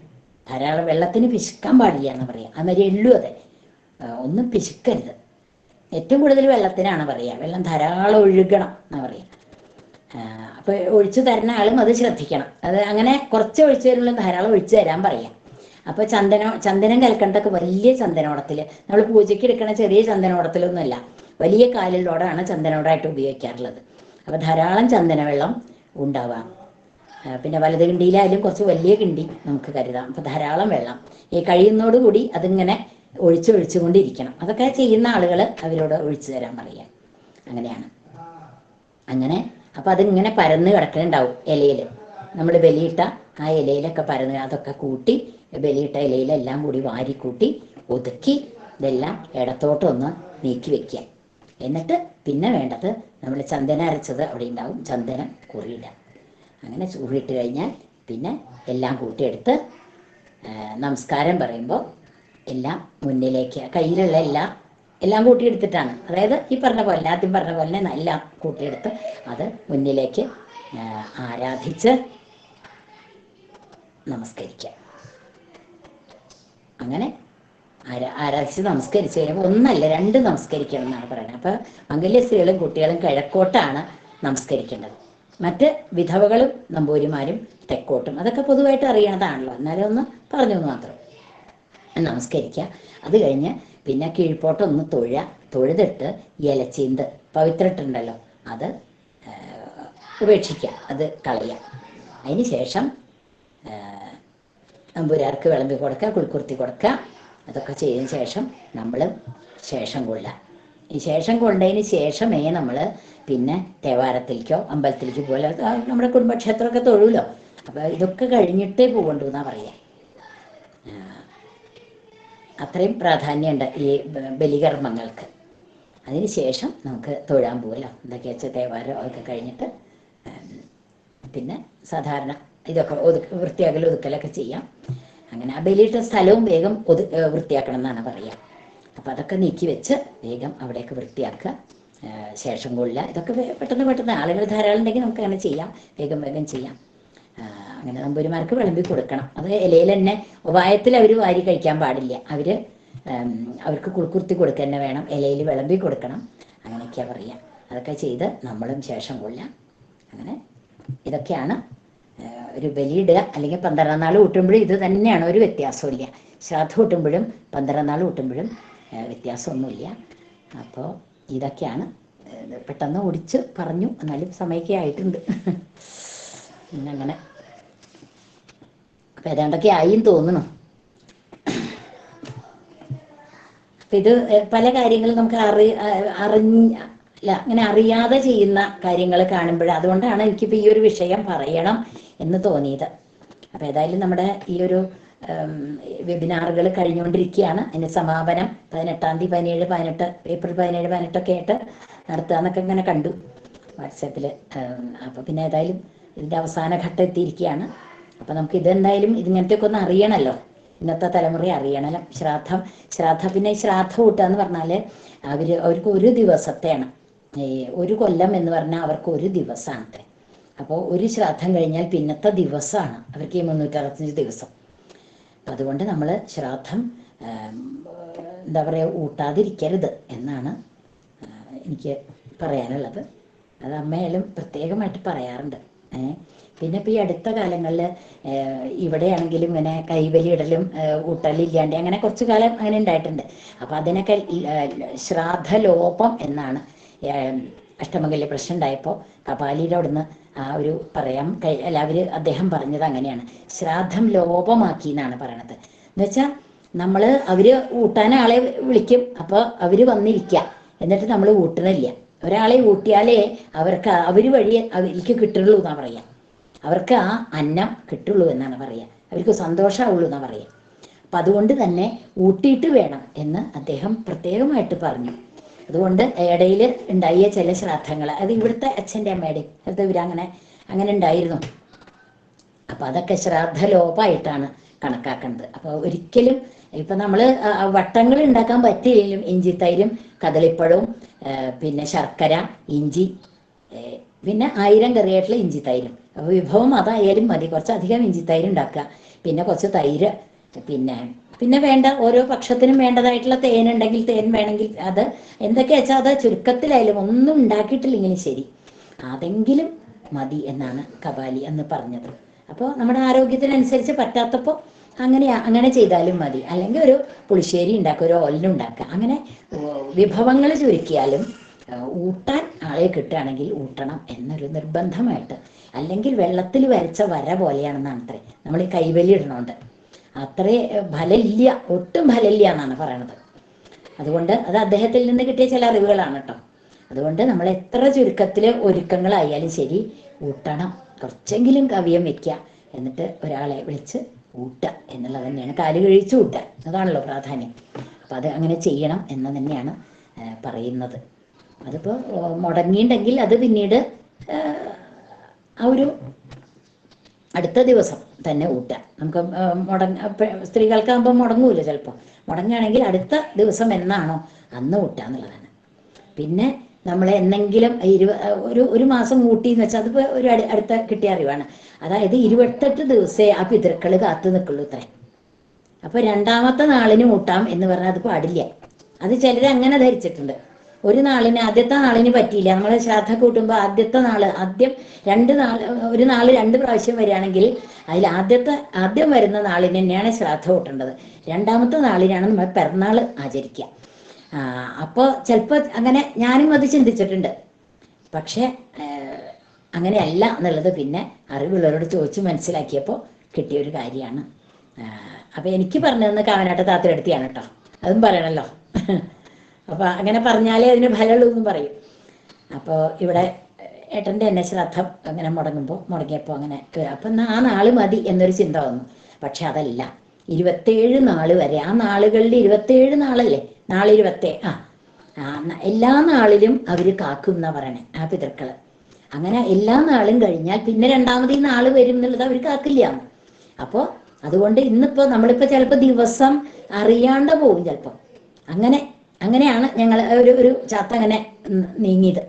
[SPEAKER 2] ധാരാളം വെള്ളത്തിന് പിശുക്കാൻ പാടില്ല എന്ന് പറയാം. അതുമാതിരി എള്ളും അതെ, ഒന്നും പിശുക്കരുത്. ഏറ്റവും കൂടുതൽ വെള്ളത്തിനാണ് പറയുക. വെള്ളം ധാരാളം ഒഴുകണം എന്നാ പറയുക. അപ്പൊ ഒഴിച്ചു തരുന്ന ആളും അത് ശ്രദ്ധിക്കണം. അത് അങ്ങനെ കുറച്ച് ഒഴിച്ചു തരുമ്പോൾ ധാരാളം ഒഴിച്ചു തരാൻ പറയാം. അപ്പൊ ചന്ദനം കൽക്കണ്ടൊക്കെ വലിയ ചന്ദനോടത്തിൽ, നമ്മൾ പൂജയ്ക്ക് എടുക്കണ ചെറിയ ചന്ദനോടത്തിലൊന്നുമല്ല, വലിയ കാലിലോടാണ് ചന്ദനോടായിട്ട് ഉപയോഗിക്കാറുള്ളത്. അപ്പൊ ധാരാളം ചന്ദന വെള്ളം ഉണ്ടാവാം. പിന്നെ വലത് കിണ്ടിയിലായാലും കുറച്ച് വലിയ കിണ്ടി നമുക്ക് കരുതാം. അപ്പൊ ധാരാളം വെള്ളം ഈ കഴിയുന്നതോടുകൂടി അതിങ്ങനെ ഒഴിച്ചുകൊണ്ടിരിക്കണം. അതൊക്കെ ചെയ്യുന്ന ആളുകൾ അവരോട് ഒഴിച്ചു തരാൻ പറയാം. അങ്ങനെയാണ്. അങ്ങനെ അപ്പൊ അതിങ്ങനെ പരന്ന് കിടക്കുന്നുണ്ടാവും ഇലയിൽ. നമ്മൾ ബലിയിട്ട ആ ഇലയിലൊക്കെ പരന്ന് അതൊക്കെ കൂട്ടി ബലിയിട്ട ഇലയിലെല്ലാം കൂടി വാരിക്കൂട്ടി ഒതുക്കി ഇതെല്ലാം ഇടത്തോട്ടൊന്ന് നീക്കി വെക്കുക. എന്നിട്ട് പിന്നെ വേണ്ടത് നമ്മൾ ചന്ദനം അരച്ചത് അവിടെ ഉണ്ടാവും, ചന്ദനം കുറിയിടുക. അങ്ങനെ ചൂറിയിട്ട് കഴിഞ്ഞാൽ പിന്നെ എല്ലാം കൂട്ടിയെടുത്ത് നമസ്കാരം പറയുമ്പോൾ എല്ലാം മുന്നിലേക്ക് കയ്യിലുള്ള എല്ലാം കൂട്ടിയെടുത്തിട്ടാണ്. അതായത് ഈ പറഞ്ഞ പോലെ ആദ്യം പറഞ്ഞ പോലെ എല്ലാം കൂട്ടിയെടുത്ത് അത് മുന്നിലേക്ക് ആരാധിച്ച് നമസ്കരിക്കുക. അങ്ങനെ ആരാധിച്ച് നമസ്കരിച്ച് കഴിയുമ്പോൾ ഒന്നല്ല രണ്ട് നമസ്കരിക്കണം എന്നാണ് പറയുന്നത്. അപ്പൊ മംഗല്യ സ്ത്രീകളും കുട്ടികളും കിഴക്കോട്ടാണ് നമസ്കരിക്കേണ്ടത്. മറ്റ് വിധവകളും നമ്പൂരിമാരും തെക്കോട്ടും. അതൊക്കെ പൊതുവായിട്ട് അറിയണതാണല്ലോ, എന്നാലും ഒന്ന് പറഞ്ഞു മാത്രം. നമസ്കരിക്കുക. അത് കഴിഞ്ഞ് പിന്നെ കീഴ്പോട്ടൊന്ന് തൊഴുതിട്ട് ഇലച്ചീന്ത് പവിത്രട്ടുണ്ടല്ലോ അത് ഉപേക്ഷിക്കുക, അത് കളയുക. അതിന് ശേഷം നമ്പൂരാർക്ക് വിളമ്പി കൊടുക്കുക, കുളിക്കുർത്തി കൊടുക്കുക. അതൊക്കെ ചെയ്തതിന് ശേഷം നമ്മൾ ശേഷം കൊള്ളുക. ഈ ശേഷം കൊണ്ടതിന് ശേഷമേ നമ്മൾ പിന്നെ തേവാരത്തിലേക്കോ അമ്പലത്തിലേക്കോ പോലെ നമ്മുടെ കുടുംബക്ഷേത്രമൊക്കെ തൊഴുമല്ലോ. അപ്പൊ ഇതൊക്കെ കഴിഞ്ഞിട്ടേ പോകണ്ടു എന്നാ പറയാ. അത്രയും പ്രാധാന്യമുണ്ട് ഈ ബലികർമ്മങ്ങൾക്ക്. അതിന് ശേഷം നമുക്ക് തൊഴാൻ പോകല്ലോ. എന്തൊക്കെയാ വെച്ചാൽ തേവാരം അതൊക്കെ കഴിഞ്ഞിട്ട് പിന്നെ സാധാരണ ഇതൊക്കെ ഒതുക്കലൊക്കെ ചെയ്യാം. അങ്ങനെ ആ ബലിയിട്ട സ്ഥലവും വേഗം വൃത്തിയാക്കണം എന്നാണ് പറയുക. അപ്പം അതൊക്കെ നീക്കി വെച്ച് വേഗം അവിടെയൊക്കെ വൃത്തിയാക്കുക. ശേഷം കൊള്ളുക. ഇതൊക്കെ പെട്ടെന്ന് ആളുകൾ ധാരാളം ഉണ്ടെങ്കിൽ നമുക്ക് അങ്ങനെ ചെയ്യാം, വേഗം ചെയ്യാം. അങ്ങനെ നമ്പൂരിമാർക്ക് വിളമ്പി കൊടുക്കണം. അത് ഇലയിൽ തന്നെ ഉപായത്തിൽ അവർ വാരി കഴിക്കാൻ പാടില്ല. അവർക്ക് കുളിക്കുർത്തി കൊടുക്കുക തന്നെ വേണം, ഇലയിൽ വിളമ്പി കൊടുക്കണം. അങ്ങനെയൊക്കെയാണ് പറയുക. അതൊക്കെ ചെയ്ത് നമ്മളും ശേഷം കൊള്ളുക. അങ്ങനെ ഇതൊക്കെയാണ് ഒരു ബലിയിടുക. അല്ലെങ്കിൽ 12 നാൾ കൂട്ടുമ്പോഴും ഇത് തന്നെയാണ്, ഒരു വ്യത്യാസമില്ല. ശ്രാദ്ധം കൂട്ടുമ്പോഴും 12 നാൾ കൂട്ടുമ്പോഴും വ്യത്യാസമൊന്നുമില്ല. അപ്പോൾ ഇതൊക്കെയാണ്. പെട്ടെന്ന് ഓടിച്ച് പറഞ്ഞു, എന്നാലും സമയമൊക്കെ ആയിട്ടുണ്ട്. അങ്ങനെ അപ്പം ഏതാണ്ടൊക്കെ ആയിന്ന് തോന്നണം. അപ്പം ഇത് പല കാര്യങ്ങളും നമുക്ക് അങ്ങനെ അറിയാതെ ചെയ്യുന്ന കാര്യങ്ങൾ കാണുമ്പോൾ, അതുകൊണ്ടാണ് എനിക്കിപ്പോൾ ഈ ഒരു വിഷയം പറയണം എന്ന് തോന്നിയത്. അപ്പം ഏതായാലും നമ്മുടെ ഈ ഒരു വെബിനാറുകൾ കഴിഞ്ഞുകൊണ്ടിരിക്കുകയാണ്. അതിൻ്റെ സമാപനം 18 തീയതി 17 ഏപ്രിൽ 17 18 ആയിട്ട് നടത്തുക എന്നൊക്കെ ഇങ്ങനെ കണ്ടു വാട്സാപ്പിൽ. അപ്പോൾ പിന്നെ ഏതായാലും ഇതിൻ്റെ അവസാന ഘട്ടം എത്തിയിരിക്കുകയാണ്. അപ്പം നമുക്ക് ഇതെന്തായാലും ഇങ്ങനത്തെയൊക്കെ ഒന്ന് അറിയണമല്ലോ, ഇന്നത്തെ തലമുറ അറിയണമല്ലോ. പിന്നെ ഈ ശ്രാദ്ധ കൂട്ടുക എന്ന് പറഞ്ഞാൽ അവർക്ക് ഒരു ദിവസത്തെയാണ്. ഒരു കൊല്ലം എന്ന് പറഞ്ഞാൽ അവർക്ക് ഒരു ദിവസമാണ്. അപ്പോൾ ഒരു ശ്രാദ്ധം കഴിഞ്ഞാൽ പിന്നത്തെ ദിവസമാണ് അവർക്ക് ഈ 365 ദിവസം. അപ്പം അതുകൊണ്ട് നമ്മൾ ശ്രാദ്ധം എന്താ പറയുക ഊട്ടാതിരിക്കരുത് എന്നാണ് എനിക്ക് പറയാനുള്ളത്. അത് അമ്മയാലും പ്രത്യേകമായിട്ട് പറയാറുണ്ട്. പിന്നെ ഇപ്പം ഈ അടുത്ത കാലങ്ങളിൽ ഇവിടെയാണെങ്കിലും ഇങ്ങനെ കൈബലിയിടലും ഊട്ടലില്ലാണ്ട് അങ്ങനെ കുറച്ചു കാലം അങ്ങനെ ഉണ്ടായിട്ടുണ്ട്. അപ്പം അതിനൊക്കെ ശ്രാദ്ധലോപം എന്നാണ്. അഷ്ടമംഗല്യ പ്രശ്നം ഉണ്ടായപ്പോൾ കപാലിയുടെ അവിടുന്ന് ആ ഒരു പറയാം എല്ലാവരും അദ്ദേഹം പറഞ്ഞത് അങ്ങനെയാണ്, ശ്രാദ്ധം ലോപമാക്കി എന്നാണ് പറയണത്. എന്നുവെച്ചാൽ നമ്മള് അവര് ഊട്ടാൻ ആളെ വിളിക്കും, അപ്പൊ അവര് വന്നിരിക്കുക, എന്നിട്ട് നമ്മൾ ഊട്ടണില്ല. ഒരാളെ ഊട്ടിയാലേ അവര് വഴി അവർക്ക് കിട്ടുള്ളൂ എന്നാ പറയാ, അവർക്ക് ആ അന്നം കിട്ടുള്ളൂ എന്നാണ് പറയാ, അവർക്ക് സന്തോഷമാവുള്ളൂ എന്നാ പറയാ. അപ്പൊ അതുകൊണ്ട് തന്നെ ഊട്ടിയിട്ട് വേണം എന്ന് അദ്ദേഹം പ്രത്യേകമായിട്ട് പറഞ്ഞു. അതുകൊണ്ട് ഇടയിൽ ഉണ്ടായ ചില ശ്രാദ്ധങ്ങൾ, അത് ഇവിടുത്തെ അച്ഛൻ്റെ അമ്മയുടെയും അത് അങ്ങനെ ഉണ്ടായിരുന്നു. അപ്പൊ അതൊക്കെ ശ്രാദ്ധലോപായിട്ടാണ് കണക്കാക്കുന്നത്. അപ്പൊ ഒരിക്കലും ഇപ്പൊ നമ്മള് വട്ടങ്ങൾ ഉണ്ടാക്കാൻ പറ്റില്ലെങ്കിലും ഇഞ്ചിത്തൈരും കദളിപ്പഴവും പിന്നെ ശർക്കര, ഇഞ്ചി, പിന്നെ 1000 കറിയായിട്ടുള്ള ഇഞ്ചിത്തൈരും. അപ്പൊ വിഭവം അതായാലും മതി, കുറച്ചധികം ഇഞ്ചിത്തൈര് ഉണ്ടാക്കുക, പിന്നെ കുറച്ച് തൈര്, പിന്നെ വേണ്ട ഓരോ പക്ഷത്തിനും വേണ്ടതായിട്ടുള്ള തേൻ ഉണ്ടെങ്കിൽ തേൻ വേണമെങ്കിൽ അത്, എന്തൊക്കെയാ വെച്ചാൽ അത് ചുരുക്കത്തിലായാലും ഒന്നും ഉണ്ടാക്കിയിട്ടില്ലെങ്കിലും ശരി അതെങ്കിലും മതി എന്നാണ് കപാലി എന്ന് പറഞ്ഞത്. അപ്പോൾ നമ്മുടെ ആരോഗ്യത്തിനനുസരിച്ച് പറ്റാത്തപ്പോൾ അങ്ങനെ ചെയ്താലും മതി. അല്ലെങ്കിൽ ഒരു പുളിശ്ശേരി ഉണ്ടാക്കുക, ഒരു ഓലനുണ്ടാക്കുക, അങ്ങനെ വിഭവങ്ങൾ ചുരുക്കിയാലും ഊട്ടാൻ ആളെ കിട്ടുകയാണെങ്കിൽ ഊട്ടണം എന്നൊരു നിർബന്ധമായിട്ട്. അല്ലെങ്കിൽ വെള്ളത്തിൽ വരച്ച വര പോലെയാണെന്നാണ് അത്രേ നമ്മൾ ഈ കൈവലി ഇടണോണ്ട്, അത്രേ ഫലമില്ല, ഒട്ടും ഫലമില്ല എന്നാണ് പറയണത്. അതുകൊണ്ട് അത് അദ്ദേഹത്തിൽ നിന്ന് കിട്ടിയ ചില അറിവുകളാണ് കേട്ടോ. അതുകൊണ്ട് നമ്മൾ എത്ര ചുരുക്കത്തിൽ ഒരുക്കങ്ങളായാലും ശരി ഊട്ടണം, കുറച്ചെങ്കിലും കവിയം വെക്കുക, എന്നിട്ട് ഒരാളെ വിളിച്ച് ഊട്ടുക എന്നുള്ളത് തന്നെയാണ്, കാല് കഴിച്ച് ഊട്ടുക, അതാണല്ലോ പ്രാധാന്യം. അപ്പം അത് അങ്ങനെ ചെയ്യണം എന്ന് തന്നെയാണ് പറയുന്നത്. അതിപ്പോൾ മുടങ്ങിയിട്ടുണ്ടെങ്കിൽ അത് പിന്നീട് ആ ഒരു അടുത്ത ദിവസം തന്നെ ഊട്ടുക. നമുക്ക് സ്ത്രീകൾക്കാകുമ്പോൾ മുടങ്ങൂല്ലോ, ചിലപ്പോൾ മുടങ്ങുകയാണെങ്കിൽ അടുത്ത ദിവസം എന്നാണോ അന്ന് ഊട്ടുക എന്നുള്ളതാണ്. പിന്നെ നമ്മൾ എന്നെങ്കിലും ഒരു മാസം ഊട്ടി എന്ന് വെച്ചാൽ അതിപ്പോൾ ഒരു അടുത്ത കിട്ടിയ അറിവാണ്. അതായത് 28 ദിവസമേ ആ പിതൃക്കൾ കാത്തു നിൽക്കുള്ളൂ അത്രേ. അപ്പൊ രണ്ടാമത്തെ നാളിന് ഊട്ടാം എന്ന് പറഞ്ഞാൽ അത് പാടില്ല. അത് ചിലർ അങ്ങനെ ധരിച്ചിട്ടുണ്ട്. ആദ്യത്തെ നാളിന് പറ്റിയില്ല. നമ്മൾ ശ്രാദ്ധ കൂട്ടുമ്പോൾ ആദ്യം ഒരു നാൾ 2 പ്രാവശ്യം വരികയാണെങ്കിൽ അതിൽ ആദ്യം വരുന്ന നാളിന് തന്നെയാണ് ശ്രാദ്ധ കൂട്ടേണ്ടത്. രണ്ടാമത്തെ നാളിനാണ് നമ്മൾ പിറന്നാൾ ആചരിക്കുക. അപ്പോൾ ചിലപ്പോൾ അങ്ങനെ ഞാനും അത് ചിന്തിച്ചിട്ടുണ്ട്. പക്ഷെ അങ്ങനെയല്ല എന്നുള്ളത് പിന്നെ അറിവുള്ളവരോട് ചോദിച്ച് മനസ്സിലാക്കിയപ്പോൾ കിട്ടിയൊരു കാര്യമാണ്. അപ്പൊ എനിക്ക് പറഞ്ഞു തന്ന കാവനാട്ട് താത്തയെടുത്തിയാണ് കേട്ടോ, അതും പറയണല്ലോ. അപ്പൊ അങ്ങനെ പറഞ്ഞാലേ അതിന് ഫലമുള്ളൂ എന്നും പറയും. അപ്പോൾ ഇവിടെ ഏട്ടൻ്റെ എന്നെ ശ്രാദ്ധം അങ്ങനെ മുടങ്ങിയപ്പോൾ അങ്ങനെ അപ്പം ആ നാള് മതി എന്നൊരു ചിന്ത വന്നു. പക്ഷെ അതല്ല, 27 നാള് വരെ, ആ നാളുകളിൽ 27 നാളല്ലേ, നാളെ 27 എല്ലാ നാളിലും അവര് കാക്കും എന്നാ പറയണേ ആ പിതൃക്കള്. അങ്ങനെ എല്ലാ നാളും കഴിഞ്ഞാൽ പിന്നെ രണ്ടാമത് ഈ നാള് വരും എന്നുള്ളത് അവർ കാക്കില്ല. അപ്പോൾ അതുകൊണ്ട് ഇന്നിപ്പോ നമ്മളിപ്പോ ചിലപ്പോൾ ദിവസം അറിയാണ്ട് പോകും ചിലപ്പോൾ. അങ്ങനെയാണ് ഞങ്ങൾ ഒരു ചാത്ത അങ്ങനെ നീങ്ങിയത്.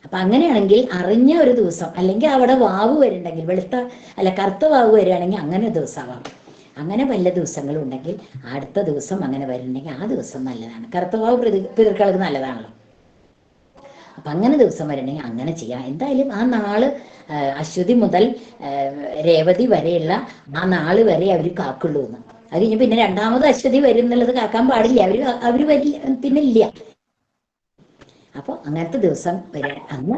[SPEAKER 2] അപ്പൊ അങ്ങനെയാണെങ്കിൽ അറിഞ്ഞ ഒരു ദിവസം, അല്ലെങ്കിൽ അവിടെ വാവ് വരുന്നുണ്ടെങ്കിൽ കറുത്ത വാവ് വരികയാണെങ്കിൽ അങ്ങനെ ദിവസമാവാം. അങ്ങനെ വല്ല ദിവസങ്ങളും ഉണ്ടെങ്കിൽ അടുത്ത ദിവസം അങ്ങനെ വരുന്നുണ്ടെങ്കിൽ ആ ദിവസം നല്ലതാണ്. കറുത്ത വാവ് പിതൃക്കൾക്ക് നല്ലതാണല്ലോ. അപ്പൊ അങ്ങനെ ദിവസം വരണമെങ്കിൽ അങ്ങനെ ചെയ്യാം. എന്തായാലും ആ നാള് അശ്വതി മുതൽ രേവതി വരെയുള്ള ആ നാള് വരെ അവര് കാക്കുള്ളൂ എന്ന്. അത് കഴിഞ്ഞ് പിന്നെ രണ്ടാമത് അശ്വതി വരും എന്നുള്ളത് കാക്കാൻ പാടില്ല, അവര് വരില്ല, പിന്നെ ഇല്ല. അപ്പൊ അങ്ങനത്തെ ദിവസം വരെ അന്ന്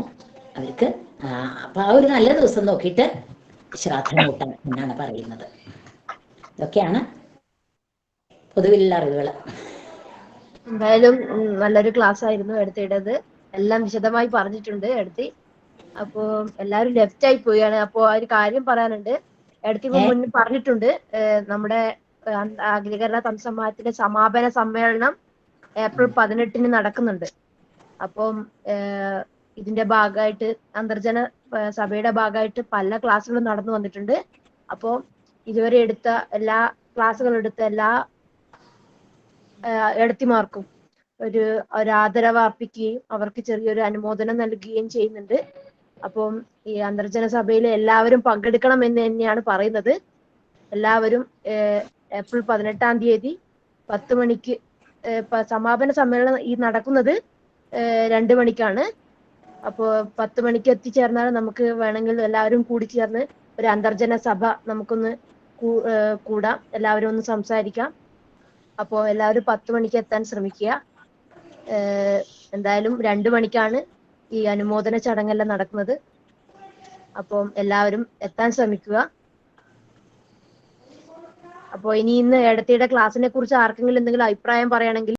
[SPEAKER 2] അവർക്ക് അപ്പൊ ആ ഒരു നല്ല ദിവസം നോക്കിയിട്ട് ശ്രാദ്ധം കൂട്ടാൻ എന്നാണ് പറയുന്നത്. ഇതൊക്കെയാണ് പൊതുവിലുള്ള അറിവുകൾ.
[SPEAKER 1] എന്തായാലും നല്ലൊരു ക്ലാസ് ആയിരുന്നു എടുത്തിടത്. എല്ലാം വിശദമായി പറഞ്ഞിട്ടുണ്ട് എടുത്തി. അപ്പോ എല്ലാവരും ലെഫ്റ്റ് ആയി പോവുകയാണ്. അപ്പോ ആ ഒരു കാര്യം പറയാനുണ്ട്. എടുത്തി മുന്നിൽ പറഞ്ഞിട്ടുണ്ട്, നമ്മുടെ അഖിലകേരള തത്സമാജത്തിന്റെ സമാപന സമ്മേളനം ഏപ്രിൽ 18 നടക്കുന്നുണ്ട്. അപ്പം ഇതിന്റെ ഭാഗമായിട്ട് അന്തർജന സഭയുടെ ഭാഗമായിട്ട് പല ക്ലാസ്സുകളും നടന്നു വന്നിട്ടുണ്ട്. അപ്പോൾ ഇതുവരെ എടുത്ത എല്ലാ എല്ലാ എടത്തിമാർക്കും ഒരു ആദരവ് അർപ്പിക്കുകയും അവർക്ക് ചെറിയൊരു അനുമോദനം നൽകുകയും ചെയ്യുന്നുണ്ട്. അപ്പം ഈ അന്തർജന സഭയിൽ എല്ലാവരും പങ്കെടുക്കണം എന്ന് തന്നെയാണ് പറയുന്നത്. എല്ലാവരും ഏപ്രിൽ 18 തീയതി 10 മണിക്ക് സമാപന സമ്മേളനം ഈ നടക്കുന്നത് 2 മണിക്കാണ്. അപ്പോൾ 10 മണിക്ക് എത്തിച്ചേർന്നാൽ നമുക്ക് വേണമെങ്കിൽ എല്ലാവരും കൂടി ചേർന്ന് ഒരു അന്തർജന സഭ നമുക്കൊന്ന് കൂടാം, എല്ലാവരും ഒന്ന് സംസാരിക്കാം. അപ്പോൾ എല്ലാവരും 10 മണിക്ക് എത്താൻ ശ്രമിക്കുക. എന്തായാലും 2 മണിക്കാണ് ഈ അനുമോദന ചടങ്ങെല്ലാം നടക്കുന്നത്. അപ്പം എല്ലാവരും എത്താൻ ശ്രമിക്കുക. അപ്പോൾ ഇനി ഇന്ന് ഏടത്തിയുടെ ക്ലാസ്സിനെ കുറിച്ച് ആർക്കെങ്കിലും എന്തെങ്കിലും അഭിപ്രായം പറയുകയാണെങ്കിൽ